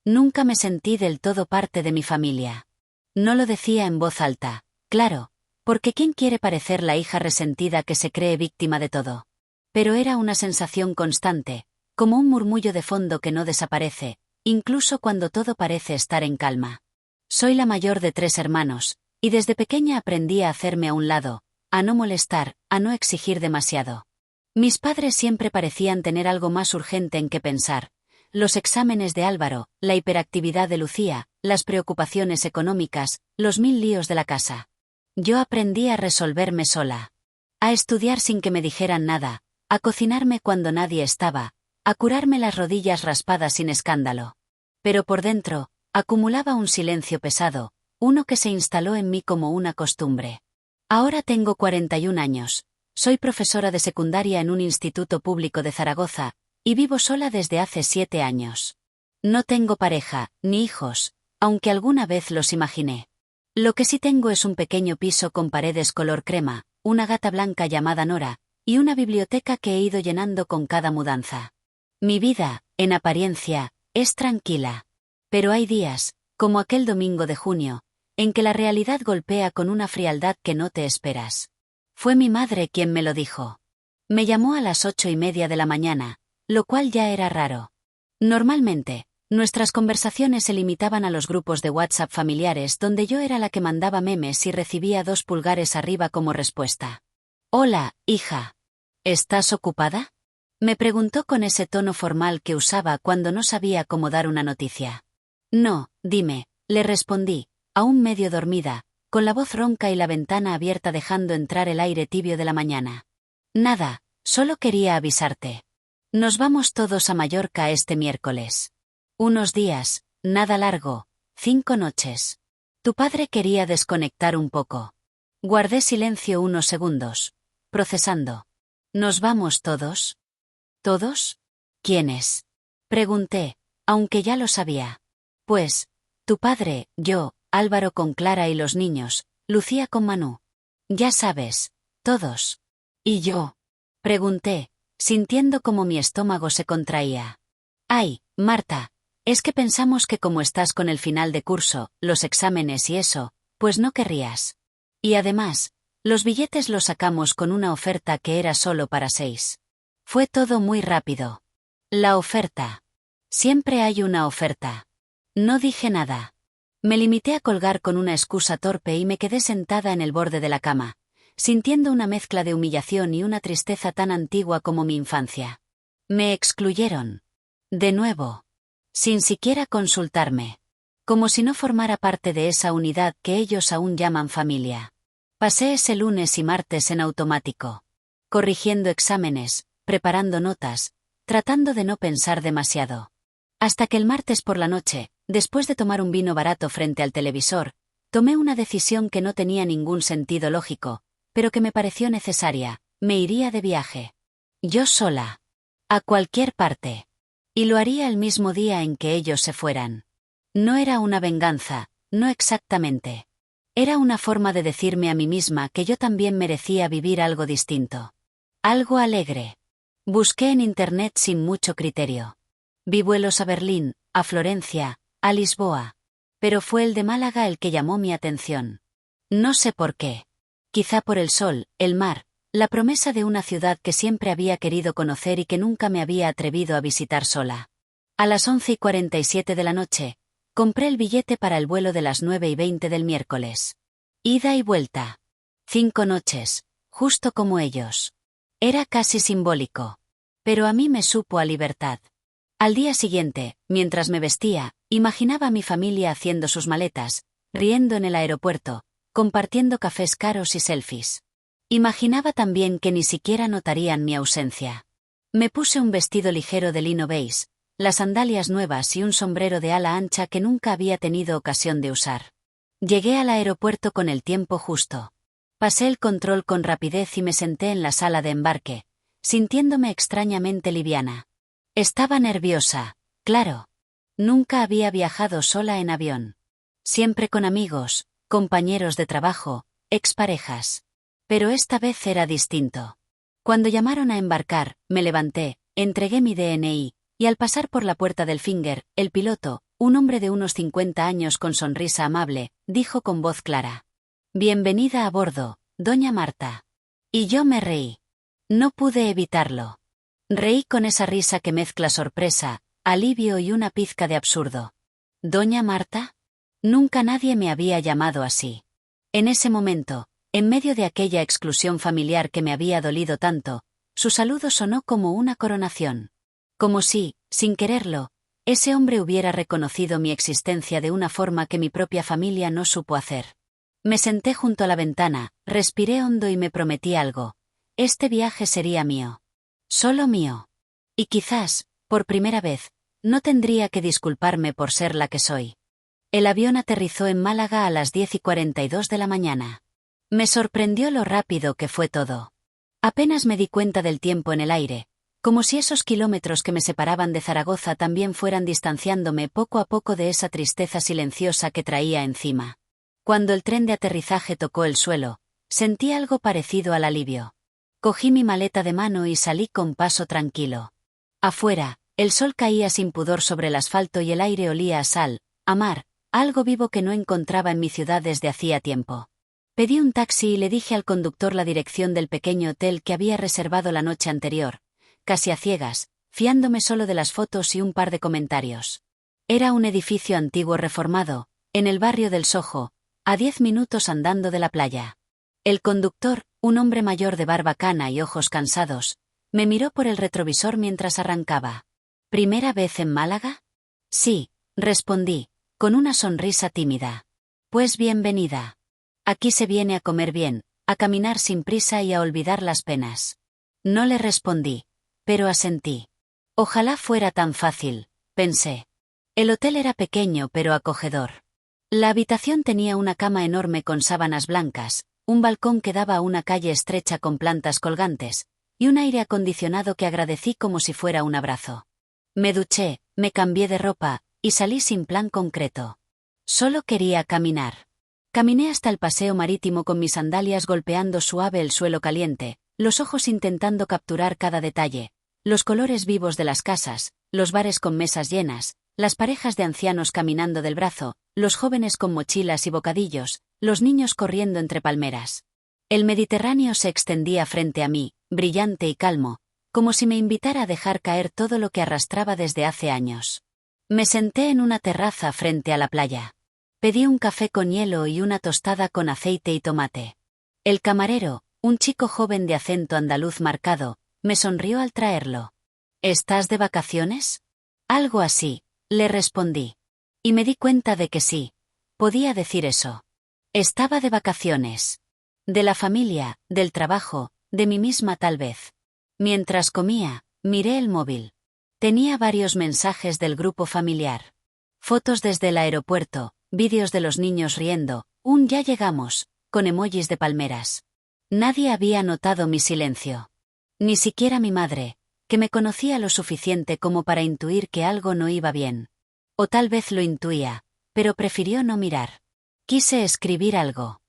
Nunca me sentí del todo parte de mi familia. No lo decía en voz alta, claro, porque ¿quién quiere parecer la hija resentida que se cree víctima de todo? Pero era una sensación constante, como un murmullo de fondo que no desaparece, incluso cuando todo parece estar en calma. Soy la mayor de 3 hermanos, y desde pequeña aprendí a hacerme a un lado, a no molestar, a no exigir demasiado. Mis padres siempre parecían tener algo más urgente en que pensar. Los exámenes de Álvaro, la hiperactividad de Lucía, las preocupaciones económicas, los 1000 líos de la casa. Yo aprendí a resolverme sola. A estudiar sin que me dijeran nada, a cocinarme cuando nadie estaba, a curarme las rodillas raspadas sin escándalo. Pero por dentro, acumulaba un silencio pesado, uno que se instaló en mí como una costumbre. Ahora tengo 41 años, soy profesora de secundaria en un instituto público de Zaragoza, y vivo sola desde hace 7 años. No tengo pareja, ni hijos, aunque alguna vez los imaginé. Lo que sí tengo es un pequeño piso con paredes color crema, una gata blanca llamada Nora, y una biblioteca que he ido llenando con cada mudanza. Mi vida, en apariencia, es tranquila. Pero hay días, como aquel domingo de junio, en que la realidad golpea con una frialdad que no te esperas. Fue mi madre quien me lo dijo. Me llamó a las 8:30 de la mañana, lo cual ya era raro. Normalmente, nuestras conversaciones se limitaban a los grupos de WhatsApp familiares donde yo era la que mandaba memes y recibía 2 pulgares arriba como respuesta. Hola, hija. ¿Estás ocupada? Me preguntó con ese tono formal que usaba cuando no sabía cómo dar una noticia. No, dime, le respondí, aún medio dormida, con la voz ronca y la ventana abierta dejando entrar el aire tibio de la mañana. Nada, solo quería avisarte. Nos vamos todos a Mallorca este miércoles. Unos días, nada largo, 5 noches. Tu padre quería desconectar un poco. Guardé silencio unos segundos, procesando. ¿Nos vamos todos? ¿Todos? ¿Quiénes? Pregunté, aunque ya lo sabía. Pues, tu padre, yo, Álvaro con Clara y los niños, Lucía con Manu. Ya sabes, todos. ¿Y yo? Pregunté, sintiendo como mi estómago se contraía. Ay, Marta, es que pensamos que como estás con el final de curso, los exámenes y eso, pues no querrías. Y además, los billetes los sacamos con una oferta que era solo para 6. Fue todo muy rápido. La oferta. Siempre hay una oferta. No dije nada. Me limité a colgar con una excusa torpe y me quedé sentada en el borde de la cama, sintiendo una mezcla de humillación y una tristeza tan antigua como mi infancia. Me excluyeron. De nuevo. Sin siquiera consultarme. Como si no formara parte de esa unidad que ellos aún llaman familia. Pasé ese lunes y martes en automático. Corrigiendo exámenes, preparando notas, tratando de no pensar demasiado. Hasta que el martes por la noche, después de tomar un vino barato frente al televisor, tomé una decisión que no tenía ningún sentido lógico, pero que me pareció necesaria: me iría de viaje. Yo sola. A cualquier parte. Y lo haría el mismo día en que ellos se fueran. No era una venganza, no exactamente. Era una forma de decirme a mí misma que yo también merecía vivir algo distinto. Algo alegre. Busqué en internet sin mucho criterio. Vi vuelos a Berlín, a Florencia, a Lisboa. Pero fue el de Málaga el que llamó mi atención. No sé por qué. Quizá por el sol, el mar, la promesa de una ciudad que siempre había querido conocer y que nunca me había atrevido a visitar sola. A las 11:47 de la noche, compré el billete para el vuelo de las 9:20 del miércoles. Ida y vuelta. 5 noches, justo como ellos. Era casi simbólico. Pero a mí me supo a libertad. Al día siguiente, mientras me vestía, imaginaba a mi familia haciendo sus maletas, riendo en el aeropuerto, compartiendo cafés caros y selfies. Imaginaba también que ni siquiera notarían mi ausencia. Me puse un vestido ligero de lino beige, las sandalias nuevas y un sombrero de ala ancha que nunca había tenido ocasión de usar. Llegué al aeropuerto con el tiempo justo. Pasé el control con rapidez y me senté en la sala de embarque, sintiéndome extrañamente liviana. Estaba nerviosa, claro. Nunca había viajado sola en avión. Siempre con amigos, compañeros de trabajo, exparejas. Pero esta vez era distinto. Cuando llamaron a embarcar, me levanté, entregué mi DNI, y al pasar por la puerta del Finger, el piloto, un hombre de unos 50 años con sonrisa amable, dijo con voz clara. Bienvenida a bordo, doña Marta. Y yo me reí. No pude evitarlo. Reí con esa risa que mezcla sorpresa, alivio y una pizca de absurdo. ¿Doña Marta? Nunca nadie me había llamado así. En ese momento, en medio de aquella exclusión familiar que me había dolido tanto, su saludo sonó como una coronación. Como si, sin quererlo, ese hombre hubiera reconocido mi existencia de una forma que mi propia familia no supo hacer. Me senté junto a la ventana, respiré hondo y me prometí algo. Este viaje sería mío. Solo mío. Y quizás, por primera vez, no tendría que disculparme por ser la que soy. El avión aterrizó en Málaga a las 10:42 de la mañana. Me sorprendió lo rápido que fue todo. Apenas me di cuenta del tiempo en el aire, como si esos kilómetros que me separaban de Zaragoza también fueran distanciándome poco a poco de esa tristeza silenciosa que traía encima. Cuando el tren de aterrizaje tocó el suelo, sentí algo parecido al alivio. Cogí mi maleta de mano y salí con paso tranquilo. Afuera, el sol caía sin pudor sobre el asfalto y el aire olía a sal, a mar, algo vivo que no encontraba en mi ciudad desde hacía tiempo. Pedí un taxi y le dije al conductor la dirección del pequeño hotel que había reservado la noche anterior, casi a ciegas, fiándome solo de las fotos y un par de comentarios. Era un edificio antiguo reformado, en el barrio del Soho, a 10 minutos andando de la playa. El conductor, un hombre mayor de barba cana y ojos cansados, me miró por el retrovisor mientras arrancaba. ¿Primera vez en Málaga? Sí, respondí, con una sonrisa tímida. Pues bienvenida. Aquí se viene a comer bien, a caminar sin prisa y a olvidar las penas. No le respondí, pero asentí. Ojalá fuera tan fácil, pensé. El hotel era pequeño pero acogedor. La habitación tenía una cama enorme con sábanas blancas, un balcón que daba a una calle estrecha con plantas colgantes, y un aire acondicionado que agradecí como si fuera un abrazo. Me duché, me cambié de ropa, y salí sin plan concreto. Solo quería caminar. Caminé hasta el paseo marítimo con mis sandalias golpeando suave el suelo caliente, los ojos intentando capturar cada detalle, los colores vivos de las casas, los bares con mesas llenas, las parejas de ancianos caminando del brazo, los jóvenes con mochilas y bocadillos, los niños corriendo entre palmeras. El Mediterráneo se extendía frente a mí, brillante y calmo, como si me invitara a dejar caer todo lo que arrastraba desde hace años. Me senté en una terraza frente a la playa. Pedí un café con hielo y una tostada con aceite y tomate. El camarero, un chico joven de acento andaluz marcado, me sonrió al traerlo. ¿Estás de vacaciones? Algo así, le respondí. Y me di cuenta de que sí, podía decir eso. Estaba de vacaciones. De la familia, del trabajo, de mí misma tal vez. Mientras comía, miré el móvil. Tenía varios mensajes del grupo familiar. Fotos desde el aeropuerto, vídeos de los niños riendo, un ya llegamos, con emojis de palmeras. Nadie había notado mi silencio. Ni siquiera mi madre, que me conocía lo suficiente como para intuir que algo no iba bien. O tal vez lo intuía, pero prefirió no mirar. Quise escribir algo.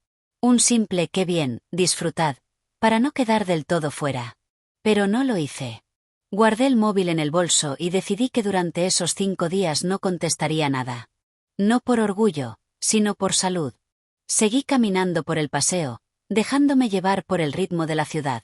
Un simple qué bien, disfrutad, para no quedar del todo fuera. Pero no lo hice. Guardé el móvil en el bolso y decidí que durante esos 5 días no contestaría nada. No por orgullo, sino por salud. Seguí caminando por el paseo, dejándome llevar por el ritmo de la ciudad.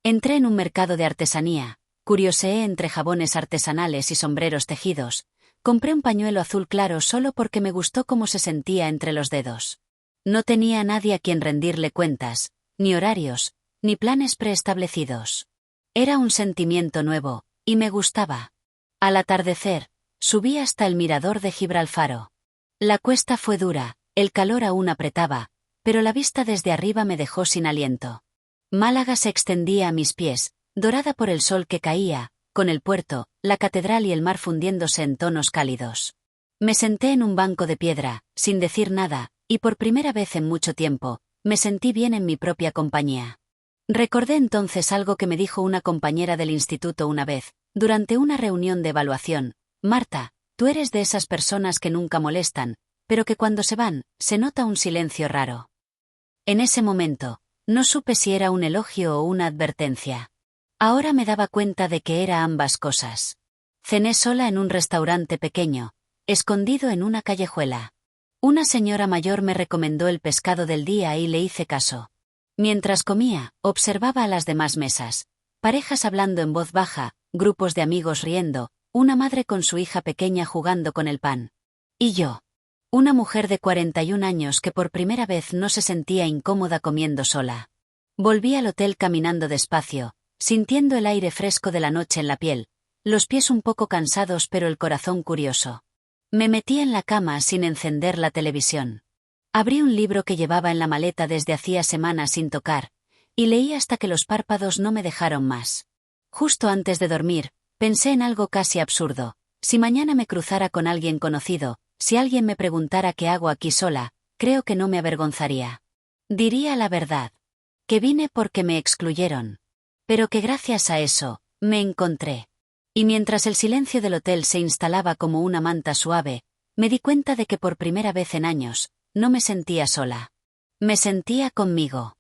Entré en un mercado de artesanía, curioseé entre jabones artesanales y sombreros tejidos, compré un pañuelo azul claro solo porque me gustó cómo se sentía entre los dedos. No tenía a nadie a quien rendirle cuentas, ni horarios, ni planes preestablecidos. Era un sentimiento nuevo, y me gustaba. Al atardecer, subí hasta el mirador de Gibralfaro. La cuesta fue dura, el calor aún apretaba, pero la vista desde arriba me dejó sin aliento. Málaga se extendía a mis pies, dorada por el sol que caía, con el puerto, la catedral y el mar fundiéndose en tonos cálidos. Me senté en un banco de piedra, sin decir nada, y por primera vez en mucho tiempo, me sentí bien en mi propia compañía. Recordé entonces algo que me dijo una compañera del instituto una vez, durante una reunión de evaluación. Marta, tú eres de esas personas que nunca molestan, pero que cuando se van, se nota un silencio raro. En ese momento, no supe si era un elogio o una advertencia. Ahora me daba cuenta de que era ambas cosas. Cené sola en un restaurante pequeño, escondido en una callejuela. Una señora mayor me recomendó el pescado del día y le hice caso. Mientras comía, observaba a las demás mesas. Parejas hablando en voz baja, grupos de amigos riendo, una madre con su hija pequeña jugando con el pan. Y yo. Una mujer de 41 años que por primera vez no se sentía incómoda comiendo sola. Volví al hotel caminando despacio, sintiendo el aire fresco de la noche en la piel, los pies un poco cansados pero el corazón curioso. Me metí en la cama sin encender la televisión. Abrí un libro que llevaba en la maleta desde hacía semanas sin tocar, y leí hasta que los párpados no me dejaron más. Justo antes de dormir, pensé en algo casi absurdo. Si mañana me cruzara con alguien conocido, si alguien me preguntara qué hago aquí sola, creo que no me avergonzaría. Diría la verdad. Que vine porque me excluyeron. Pero que gracias a eso, me encontré. Y mientras el silencio del hotel se instalaba como una manta suave, me di cuenta de que por primera vez en años, no me sentía sola. Me sentía conmigo.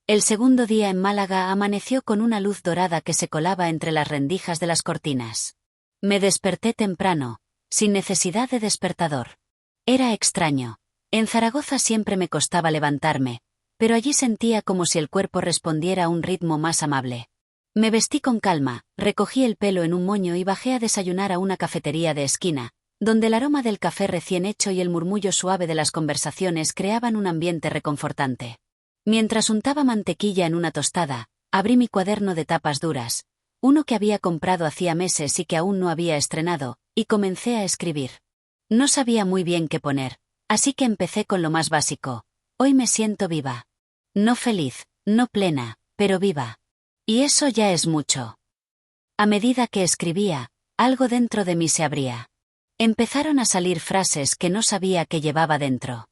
El segundo día en Málaga amaneció con una luz dorada que se colaba entre las rendijas de las cortinas. Me desperté temprano, sin necesidad de despertador. Era extraño. En Zaragoza siempre me costaba levantarme, pero allí sentía como si el cuerpo respondiera a un ritmo más amable. Me vestí con calma, recogí el pelo en un moño y bajé a desayunar a una cafetería de esquina, donde el aroma del café recién hecho y el murmullo suave de las conversaciones creaban un ambiente reconfortante. Mientras untaba mantequilla en una tostada, abrí mi cuaderno de tapas duras, uno que había comprado hacía meses y que aún no había estrenado, y comencé a escribir. No sabía muy bien qué poner, así que empecé con lo más básico. Hoy me siento viva. No feliz, no plena, pero viva. Y eso ya es mucho. A medida que escribía, algo dentro de mí se abría. Empezaron a salir frases que no sabía que llevaba dentro.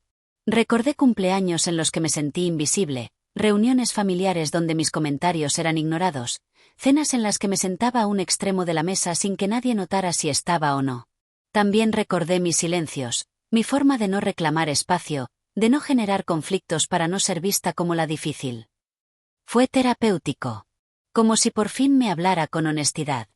Recordé cumpleaños en los que me sentí invisible, reuniones familiares donde mis comentarios eran ignorados, cenas en las que me sentaba a un extremo de la mesa sin que nadie notara si estaba o no. También recordé mis silencios, mi forma de no reclamar espacio, de no generar conflictos para no ser vista como la difícil. Fue terapéutico. Como si por fin me hablara con honestidad.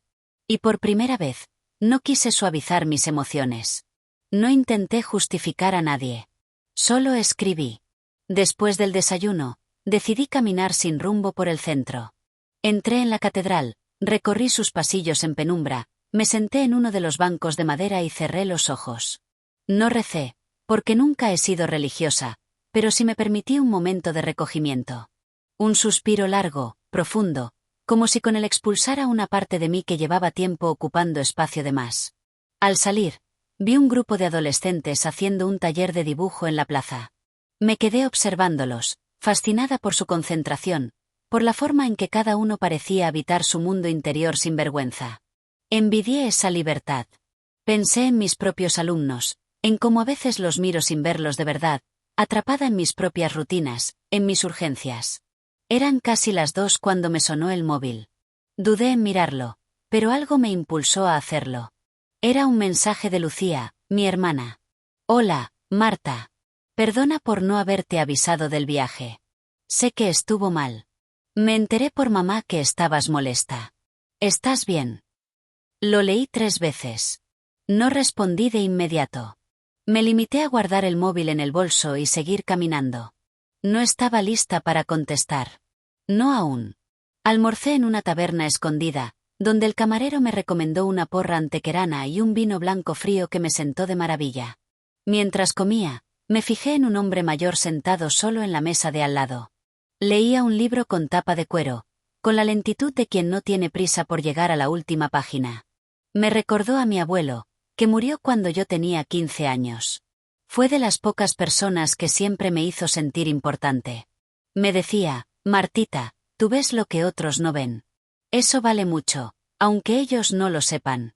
Y por primera vez, no quise suavizar mis emociones. No intenté justificar a nadie. Solo escribí. Después del desayuno, decidí caminar sin rumbo por el centro. Entré en la catedral, recorrí sus pasillos en penumbra, me senté en uno de los bancos de madera y cerré los ojos. No recé, porque nunca he sido religiosa, pero sí me permití un momento de recogimiento. Un suspiro largo, profundo, como si con él expulsara una parte de mí que llevaba tiempo ocupando espacio de más. Al salir, vi un grupo de adolescentes haciendo un taller de dibujo en la plaza. Me quedé observándolos, fascinada por su concentración, por la forma en que cada uno parecía habitar su mundo interior sin vergüenza. Envidié esa libertad. Pensé en mis propios alumnos, en cómo a veces los miro sin verlos de verdad, atrapada en mis propias rutinas, en mis urgencias. Eran casi las 2 cuando me sonó el móvil. Dudé en mirarlo, pero algo me impulsó a hacerlo. Era un mensaje de Lucía, mi hermana. Hola, Marta. Perdona por no haberte avisado del viaje. Sé que estuvo mal. Me enteré por mamá que estabas molesta. ¿Estás bien? Lo leí 3 veces. No respondí de inmediato. Me limité a guardar el móvil en el bolso y seguir caminando. No estaba lista para contestar. No aún. Almorcé en una taberna escondida, donde el camarero me recomendó una porra antequerana y un vino blanco frío que me sentó de maravilla. Mientras comía, me fijé en un hombre mayor sentado solo en la mesa de al lado. Leía un libro con tapa de cuero, con la lentitud de quien no tiene prisa por llegar a la última página. Me recordó a mi abuelo, que murió cuando yo tenía 15 años. Fue de las pocas personas que siempre me hizo sentir importante. Me decía, Martita, tú ves lo que otros no ven. Eso vale mucho, aunque ellos no lo sepan.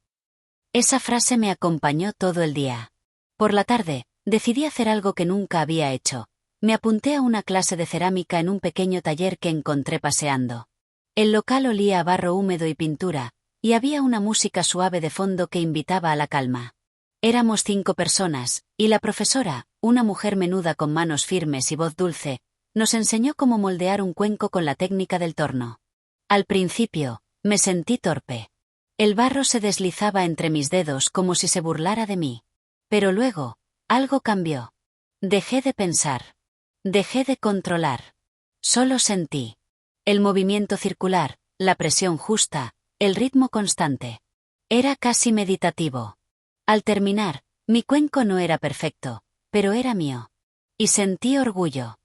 Esa frase me acompañó todo el día. Por la tarde, decidí hacer algo que nunca había hecho. Me apunté a una clase de cerámica en un pequeño taller que encontré paseando. El local olía a barro húmedo y pintura, y había una música suave de fondo que invitaba a la calma. Éramos 5 personas, y la profesora, una mujer menuda con manos firmes y voz dulce, nos enseñó cómo moldear un cuenco con la técnica del torno. Al principio, me sentí torpe. El barro se deslizaba entre mis dedos como si se burlara de mí. Pero luego, algo cambió. Dejé de pensar. Dejé de controlar. Solo sentí. El movimiento circular, la presión justa, el ritmo constante. Era casi meditativo. Al terminar, mi cuenco no era perfecto, pero era mío. Y sentí orgullo.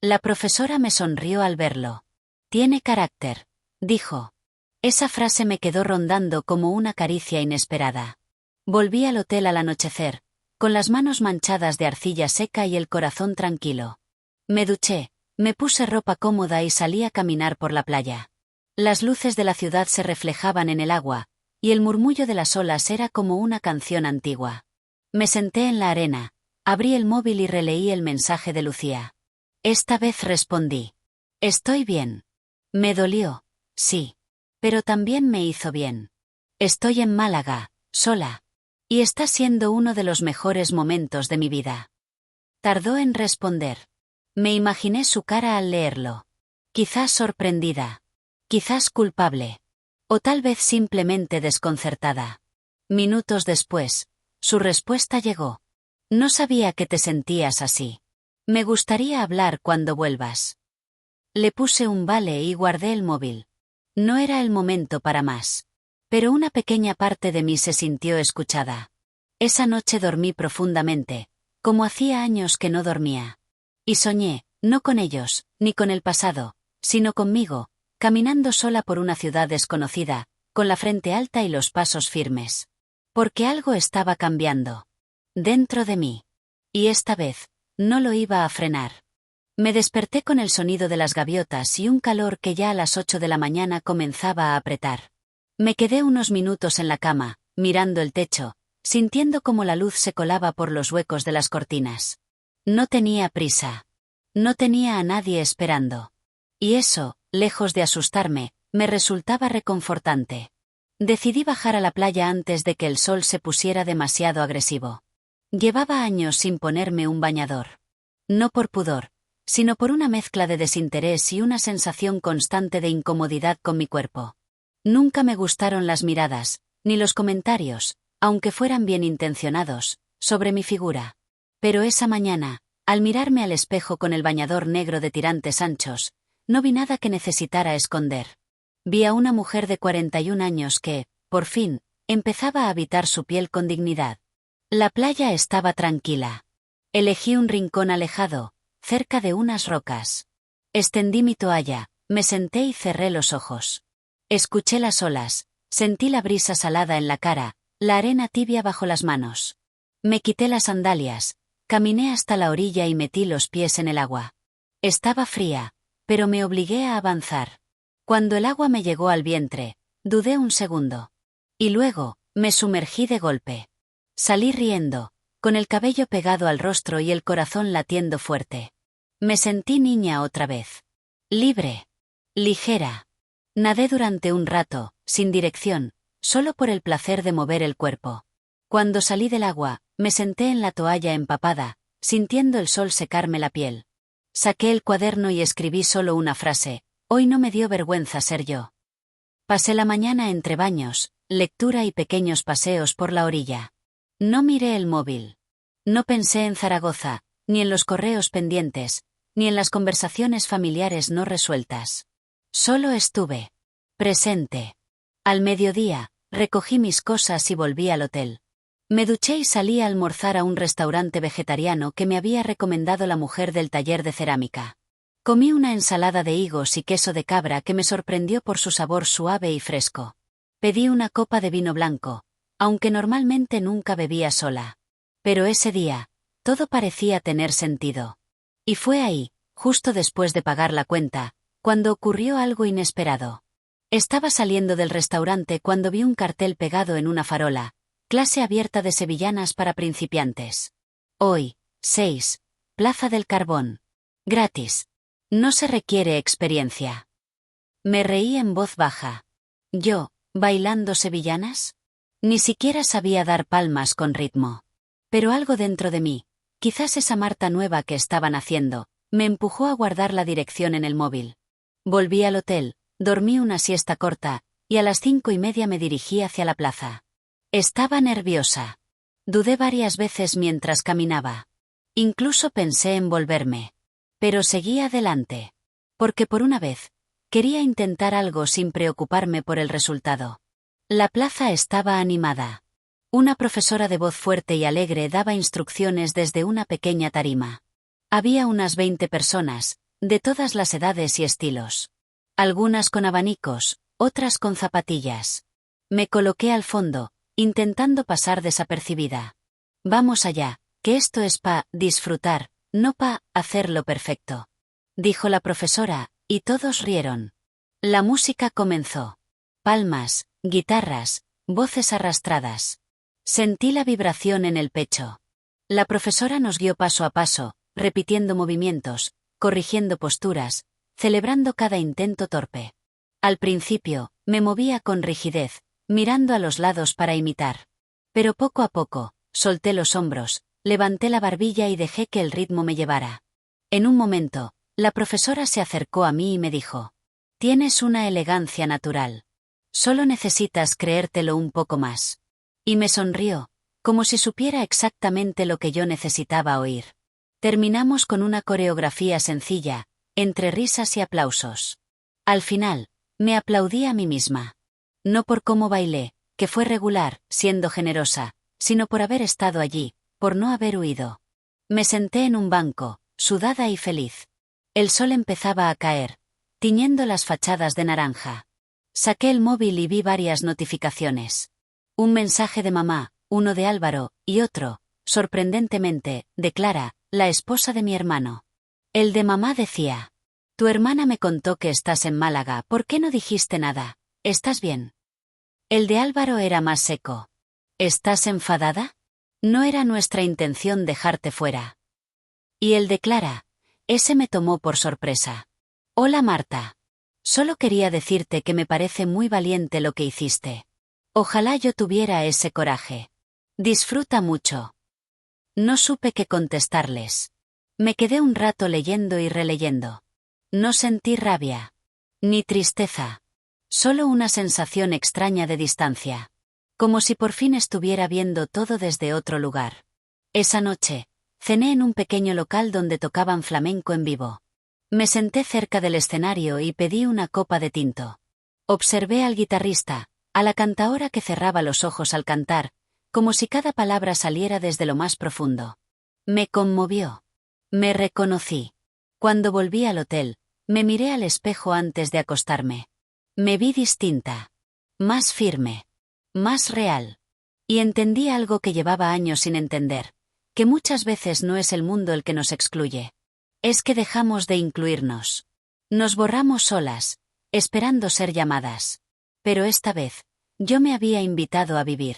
La profesora me sonrió al verlo. Tiene carácter, dijo. Esa frase me quedó rondando como una caricia inesperada. Volví al hotel al anochecer, con las manos manchadas de arcilla seca y el corazón tranquilo. Me duché, me puse ropa cómoda y salí a caminar por la playa. Las luces de la ciudad se reflejaban en el agua, y el murmullo de las olas era como una canción antigua. Me senté en la arena, abrí el móvil y releí el mensaje de Lucía. Esta vez respondí. Estoy bien. Me dolió, sí. Pero también me hizo bien. Estoy en Málaga, sola. Y está siendo uno de los mejores momentos de mi vida. Tardó en responder. Me imaginé su cara al leerlo. Quizás sorprendida. Quizás culpable. O tal vez simplemente desconcertada. Minutos después, su respuesta llegó. No sabía que te sentías así. Me gustaría hablar cuando vuelvas. Le puse un vale y guardé el móvil. No era el momento para más. Pero una pequeña parte de mí se sintió escuchada. Esa noche dormí profundamente, como hacía años que no dormía. Y soñé, no con ellos, ni con el pasado, sino conmigo, caminando sola por una ciudad desconocida, con la frente alta y los pasos firmes. Porque algo estaba cambiando. Dentro de mí. Y esta vez, no lo iba a frenar. Me desperté con el sonido de las gaviotas y un calor que ya a las 8 de la mañana comenzaba a apretar. Me quedé unos minutos en la cama, mirando el techo, sintiendo cómo la luz se colaba por los huecos de las cortinas. No tenía prisa. No tenía a nadie esperando. Y eso, lejos de asustarme, me resultaba reconfortante. Decidí bajar a la playa antes de que el sol se pusiera demasiado agresivo. Llevaba años sin ponerme un bañador. No por pudor, sino por una mezcla de desinterés y una sensación constante de incomodidad con mi cuerpo. Nunca me gustaron las miradas, ni los comentarios, aunque fueran bien intencionados, sobre mi figura. Pero esa mañana, al mirarme al espejo con el bañador negro de tirantes anchos, no vi nada que necesitara esconder. Vi a una mujer de 41 años que, por fin, empezaba a habitar su piel con dignidad. La playa estaba tranquila. Elegí un rincón alejado, cerca de unas rocas. Extendí mi toalla, me senté y cerré los ojos. Escuché las olas, sentí la brisa salada en la cara, la arena tibia bajo las manos. Me quité las sandalias, caminé hasta la orilla y metí los pies en el agua. Estaba fría, pero me obligué a avanzar. Cuando el agua me llegó al vientre, dudé un segundo. Y luego, me sumergí de golpe. Salí riendo, con el cabello pegado al rostro y el corazón latiendo fuerte. Me sentí niña otra vez. Libre. Ligera. Nadé durante un rato, sin dirección, solo por el placer de mover el cuerpo. Cuando salí del agua, me senté en la toalla empapada, sintiendo el sol secarme la piel. Saqué el cuaderno y escribí solo una frase: hoy no me dio vergüenza ser yo. Pasé la mañana entre baños, lectura y pequeños paseos por la orilla. No miré el móvil. No pensé en Zaragoza, ni en los correos pendientes, ni en las conversaciones familiares no resueltas. Solo estuve presente. Al mediodía, recogí mis cosas y volví al hotel. Me duché y salí a almorzar a un restaurante vegetariano que me había recomendado la mujer del taller de cerámica. Comí una ensalada de higos y queso de cabra que me sorprendió por su sabor suave y fresco. Pedí una copa de vino blanco, aunque normalmente nunca bebía sola. Pero ese día, todo parecía tener sentido. Y fue ahí, justo después de pagar la cuenta, cuando ocurrió algo inesperado. Estaba saliendo del restaurante cuando vi un cartel pegado en una farola: clase abierta de sevillanas para principiantes. Hoy, 6, Plaza del Carbón. Gratis. No se requiere experiencia. Me reí en voz baja. ¿Yo, bailando sevillanas? Ni siquiera sabía dar palmas con ritmo. Pero algo dentro de mí, quizás esa Marta nueva que estaban haciendo, me empujó a guardar la dirección en el móvil. Volví al hotel, dormí una siesta corta, y a las 5:30 me dirigí hacia la plaza. Estaba nerviosa. Dudé varias veces mientras caminaba. Incluso pensé en volverme. Pero seguí adelante. Porque por una vez, quería intentar algo sin preocuparme por el resultado. La plaza estaba animada. Una profesora de voz fuerte y alegre daba instrucciones desde una pequeña tarima. Había unas 20 personas, de todas las edades y estilos. Algunas con abanicos, otras con zapatillas. Me coloqué al fondo, intentando pasar desapercibida. Vamos allá, que esto es pa' disfrutar, no pa' hacerlo perfecto, dijo la profesora, y todos rieron. La música comenzó. Palmas, guitarras, voces arrastradas. Sentí la vibración en el pecho. La profesora nos guió paso a paso, repitiendo movimientos, corrigiendo posturas, celebrando cada intento torpe. Al principio, me movía con rigidez, mirando a los lados para imitar. Pero poco a poco, solté los hombros, levanté la barbilla y dejé que el ritmo me llevara. En un momento, la profesora se acercó a mí y me dijo: «Tienes una elegancia natural. Solo necesitas creértelo un poco más». Y me sonrió, como si supiera exactamente lo que yo necesitaba oír. Terminamos con una coreografía sencilla, entre risas y aplausos. Al final, me aplaudí a mí misma. No por cómo bailé, que fue regular, siendo generosa, sino por haber estado allí, por no haber huido. Me senté en un banco, sudada y feliz. El sol empezaba a caer, tiñendo las fachadas de naranja. Saqué el móvil y vi varias notificaciones. Un mensaje de mamá, uno de Álvaro, y otro, sorprendentemente, de Clara, la esposa de mi hermano. El de mamá decía: «Tu hermana me contó que estás en Málaga, ¿por qué no dijiste nada? ¿Estás bien?». El de Álvaro era más seco. «¿Estás enfadada? No era nuestra intención dejarte fuera». Y el de Clara, ese me tomó por sorpresa. «Hola Marta. Solo quería decirte que me parece muy valiente lo que hiciste. Ojalá yo tuviera ese coraje. Disfruta mucho». No supe qué contestarles. Me quedé un rato leyendo y releyendo. No sentí rabia. Ni tristeza. Solo una sensación extraña de distancia. Como si por fin estuviera viendo todo desde otro lugar. Esa noche, cené en un pequeño local donde tocaban flamenco en vivo. Me senté cerca del escenario y pedí una copa de tinto. Observé al guitarrista, a la cantaora que cerraba los ojos al cantar, como si cada palabra saliera desde lo más profundo. Me conmovió. Me reconocí. Cuando volví al hotel, me miré al espejo antes de acostarme. Me vi distinta. Más firme. Más real. Y entendí algo que llevaba años sin entender, que muchas veces no es el mundo el que nos excluye. Es que dejamos de incluirnos. Nos borramos solas, esperando ser llamadas. Pero esta vez, yo me había invitado a vivir.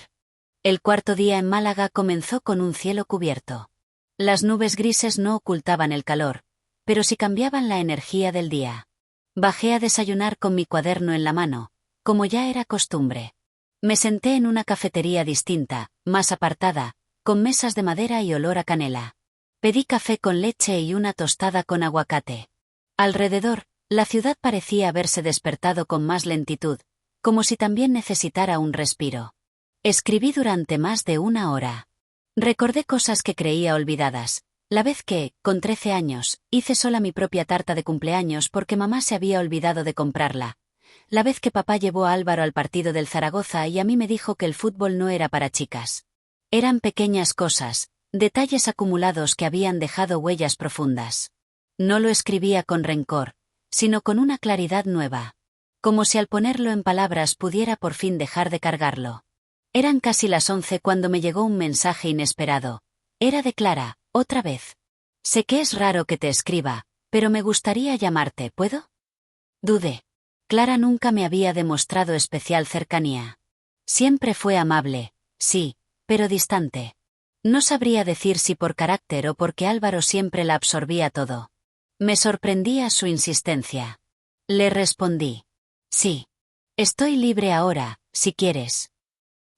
El cuarto día en Málaga comenzó con un cielo cubierto. Las nubes grises no ocultaban el calor, pero sí cambiaban la energía del día. Bajé a desayunar con mi cuaderno en la mano, como ya era costumbre. Me senté en una cafetería distinta, más apartada, con mesas de madera y olor a canela. Pedí café con leche y una tostada con aguacate. Alrededor, la ciudad parecía haberse despertado con más lentitud, como si también necesitara un respiro. Escribí durante más de una hora. Recordé cosas que creía olvidadas. La vez que, con 13 años, hice sola mi propia tarta de cumpleaños porque mamá se había olvidado de comprarla. La vez que papá llevó a Álvaro al partido del Zaragoza y a mí me dijo que el fútbol no era para chicas. Eran pequeñas cosas, detalles acumulados que habían dejado huellas profundas. No lo escribía con rencor, sino con una claridad nueva. Como si al ponerlo en palabras pudiera por fin dejar de cargarlo. Eran casi las 11 cuando me llegó un mensaje inesperado. Era de Clara, otra vez. «Sé que es raro que te escriba, pero me gustaría llamarte, ¿puedo?». Dudé. Clara nunca me había demostrado especial cercanía. Siempre fue amable, sí, pero distante. No sabría decir si por carácter o porque Álvaro siempre la absorbía todo. Me sorprendía su insistencia. Le respondí: «Sí. Estoy libre ahora, si quieres».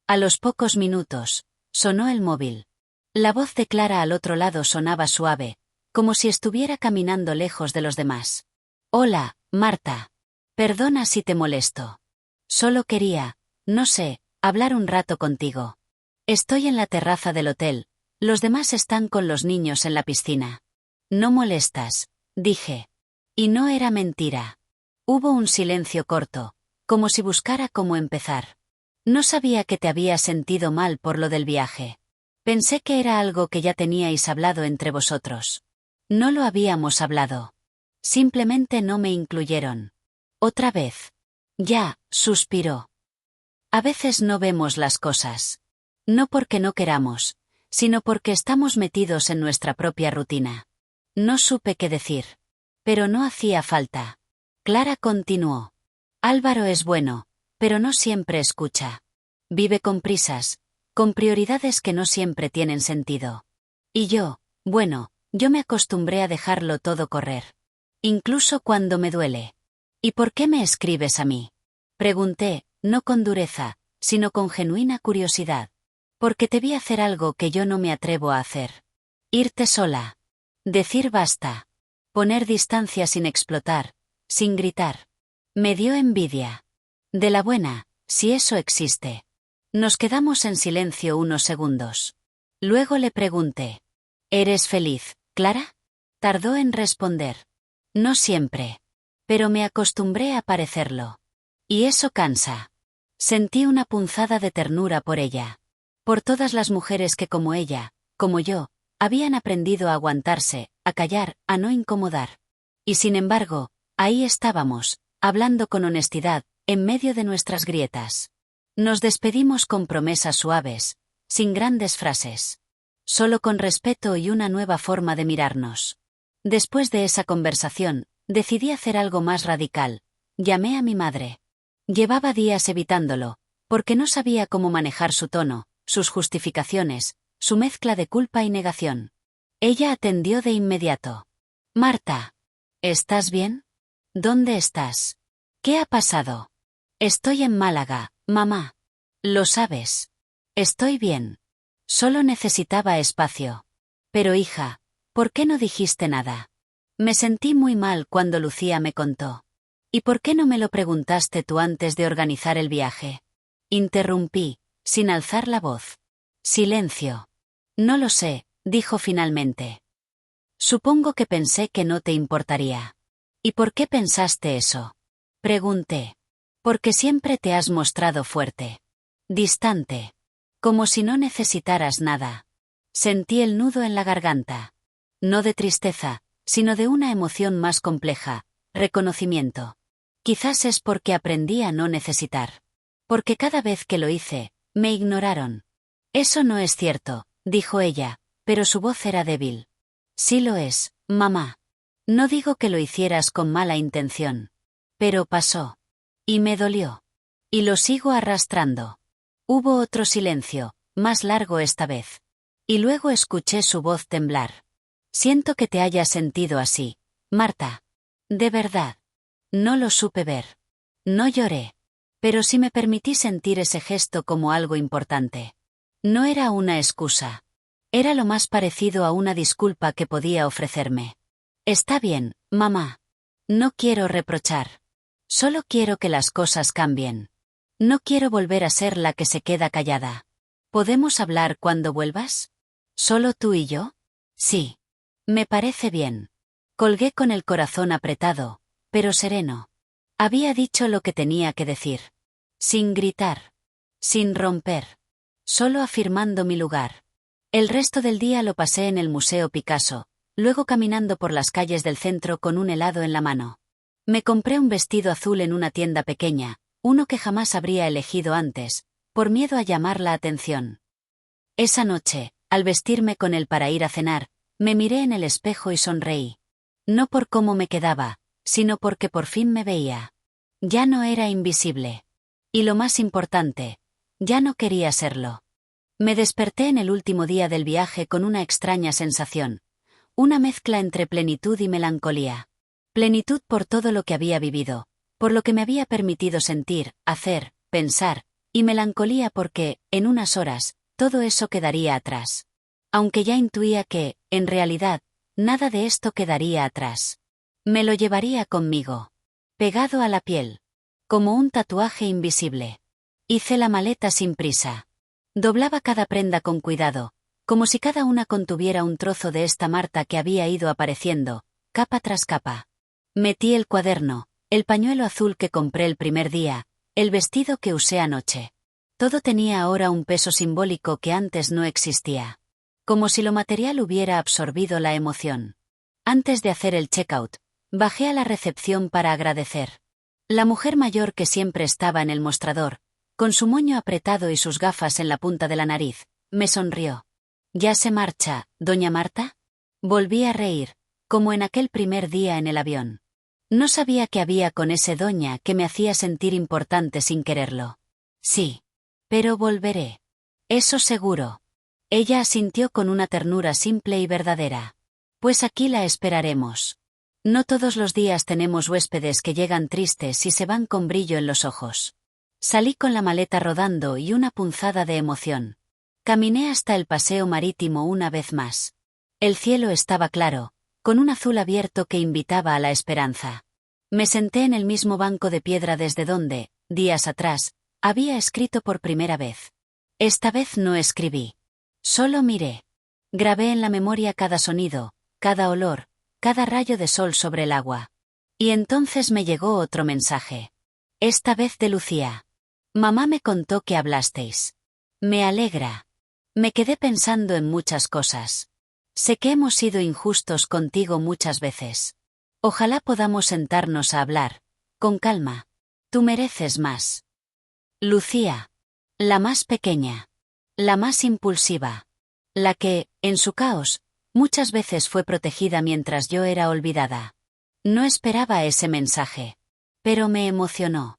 A los pocos minutos, sonó el móvil. La voz de Clara al otro lado sonaba suave, como si estuviera caminando lejos de los demás. «Hola, Marta. Perdona si te molesto. Solo quería, no sé, hablar un rato contigo». Estoy en la terraza del hotel, los demás están con los niños en la piscina. No molestas, dije. Y no era mentira. Hubo un silencio corto, como si buscara cómo empezar. No sabía que te había sentido mal por lo del viaje. Pensé que era algo que ya teníais hablado entre vosotros. No lo habíamos hablado. Simplemente no me incluyeron. Otra vez. Ya, suspiró. A veces no vemos las cosas. No porque no queramos, sino porque estamos metidos en nuestra propia rutina. No supe qué decir. Pero no hacía falta. Clara continuó. Álvaro es bueno, pero no siempre escucha. Vive con prisas, con prioridades que no siempre tienen sentido. Y yo, bueno, yo me acostumbré a dejarlo todo correr. Incluso cuando me duele. ¿Y por qué me escribes a mí? Pregunté, no con dureza, sino con genuina curiosidad. Porque te vi hacer algo que yo no me atrevo a hacer. Irte sola. Decir basta. Poner distancia sin explotar, sin gritar. Me dio envidia. De la buena, si eso existe. Nos quedamos en silencio unos segundos. Luego le pregunté. ¿Eres feliz, Clara? Tardó en responder. No siempre. Pero me acostumbré a parecerlo. Y eso cansa. Sentí una punzada de ternura por ella. Por todas las mujeres que como ella, como yo, habían aprendido a aguantarse, a callar, a no incomodar. Y sin embargo, ahí estábamos, hablando con honestidad, en medio de nuestras grietas. Nos despedimos con promesas suaves, sin grandes frases. Solo con respeto y una nueva forma de mirarnos. Después de esa conversación, decidí hacer algo más radical. Llamé a mi madre. Llevaba días evitándolo, porque no sabía cómo manejar su tono, sus justificaciones, su mezcla de culpa y negación. Ella atendió de inmediato. Marta. ¿Estás bien? ¿Dónde estás? ¿Qué ha pasado? Estoy en Málaga, mamá. Lo sabes. Estoy bien. Solo necesitaba espacio. Pero hija, ¿por qué no dijiste nada? Me sentí muy mal cuando Lucía me contó. ¿Y por qué no me lo preguntaste tú antes de organizar el viaje? Interrumpí, sin alzar la voz. Silencio. No lo sé, dijo finalmente. Supongo que pensé que no te importaría. ¿Y por qué pensaste eso? Pregunté. Porque siempre te has mostrado fuerte. Distante. Como si no necesitaras nada. Sentí el nudo en la garganta. No de tristeza, sino de una emoción más compleja, reconocimiento. Quizás es porque aprendí a no necesitar. Porque cada vez que lo hice, me ignoraron. Eso no es cierto, dijo ella, pero su voz era débil. Sí lo es, mamá. No digo que lo hicieras con mala intención. Pero pasó. Y me dolió. Y lo sigo arrastrando. Hubo otro silencio, más largo esta vez. Y luego escuché su voz temblar. Siento que te hayas sentido así, Marta. De verdad. No lo supe ver. No lloré. Pero sí me permití sentir ese gesto como algo importante. No era una excusa. Era lo más parecido a una disculpa que podía ofrecerme. Está bien, mamá. No quiero reprochar. Solo quiero que las cosas cambien. No quiero volver a ser la que se queda callada. ¿Podemos hablar cuando vuelvas? ¿Solo tú y yo? Sí. Me parece bien. Colgué con el corazón apretado, pero sereno. Había dicho lo que tenía que decir. Sin gritar. Sin romper. Solo afirmando mi lugar. El resto del día lo pasé en el Museo Picasso, luego caminando por las calles del centro con un helado en la mano. Me compré un vestido azul en una tienda pequeña, uno que jamás habría elegido antes, por miedo a llamar la atención. Esa noche, al vestirme con él para ir a cenar, me miré en el espejo y sonreí. No por cómo me quedaba, sino porque por fin me veía. Ya no era invisible. Y lo más importante, ya no quería serlo. Me desperté en el último día del viaje con una extraña sensación, una mezcla entre plenitud y melancolía. Plenitud por todo lo que había vivido, por lo que me había permitido sentir, hacer, pensar, y melancolía porque, en unas horas, todo eso quedaría atrás. Aunque ya intuía que, en realidad, nada de esto quedaría atrás. Me lo llevaría conmigo. Pegado a la piel. Como un tatuaje invisible. Hice la maleta sin prisa. Doblaba cada prenda con cuidado, como si cada una contuviera un trozo de esta Marta que había ido apareciendo, capa tras capa. Metí el cuaderno, el pañuelo azul que compré el primer día, el vestido que usé anoche. Todo tenía ahora un peso simbólico que antes no existía. Como si lo material hubiera absorbido la emoción. Antes de hacer el checkout, bajé a la recepción para agradecer. La mujer mayor que siempre estaba en el mostrador, con su moño apretado y sus gafas en la punta de la nariz, me sonrió. ¿Ya se marcha, doña Marta? Volví a reír, como en aquel primer día en el avión. No sabía qué había con ese doña que me hacía sentir importante sin quererlo. Sí. Pero volveré. Eso seguro. Ella asintió con una ternura simple y verdadera. Pues aquí la esperaremos. No todos los días tenemos huéspedes que llegan tristes y se van con brillo en los ojos. Salí con la maleta rodando y una punzada de emoción. Caminé hasta el paseo marítimo una vez más. El cielo estaba claro, con un azul abierto que invitaba a la esperanza. Me senté en el mismo banco de piedra desde donde, días atrás, había escrito por primera vez. Esta vez no escribí. Solo miré. Grabé en la memoria cada sonido, cada olor, cada rayo de sol sobre el agua. Y entonces me llegó otro mensaje. Esta vez de Lucía. Mamá me contó que hablasteis. Me alegra. Me quedé pensando en muchas cosas. Sé que hemos sido injustos contigo muchas veces. Ojalá podamos sentarnos a hablar, con calma. Tú mereces más. Lucía. La más pequeña. La más impulsiva. La que, en su caos, muchas veces fue protegida mientras yo era olvidada. No esperaba ese mensaje. Pero me emocionó.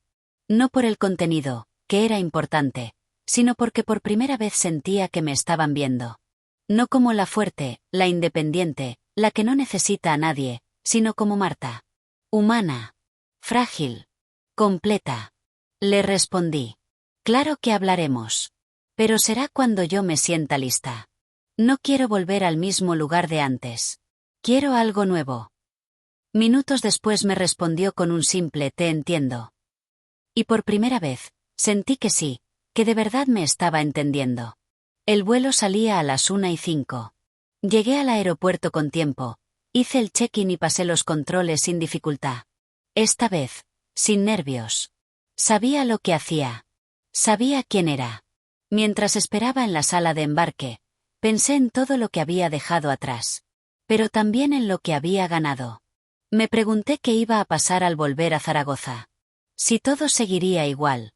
No por el contenido, que era importante, sino porque por primera vez sentía que me estaban viendo. No como la fuerte, la independiente, la que no necesita a nadie, sino como Marta. Humana. Frágil. Completa. Le respondí. Claro que hablaremos. Pero será cuando yo me sienta lista. No quiero volver al mismo lugar de antes. Quiero algo nuevo. Minutos después me respondió con un simple "te entiendo". Y por primera vez, sentí que sí, que de verdad me estaba entendiendo. El vuelo salía a las 1:05. Llegué al aeropuerto con tiempo, hice el check-in y pasé los controles sin dificultad. Esta vez, sin nervios. Sabía lo que hacía. Sabía quién era. Mientras esperaba en la sala de embarque, pensé en todo lo que había dejado atrás. Pero también en lo que había ganado. Me pregunté qué iba a pasar al volver a Zaragoza. Si todo seguiría igual.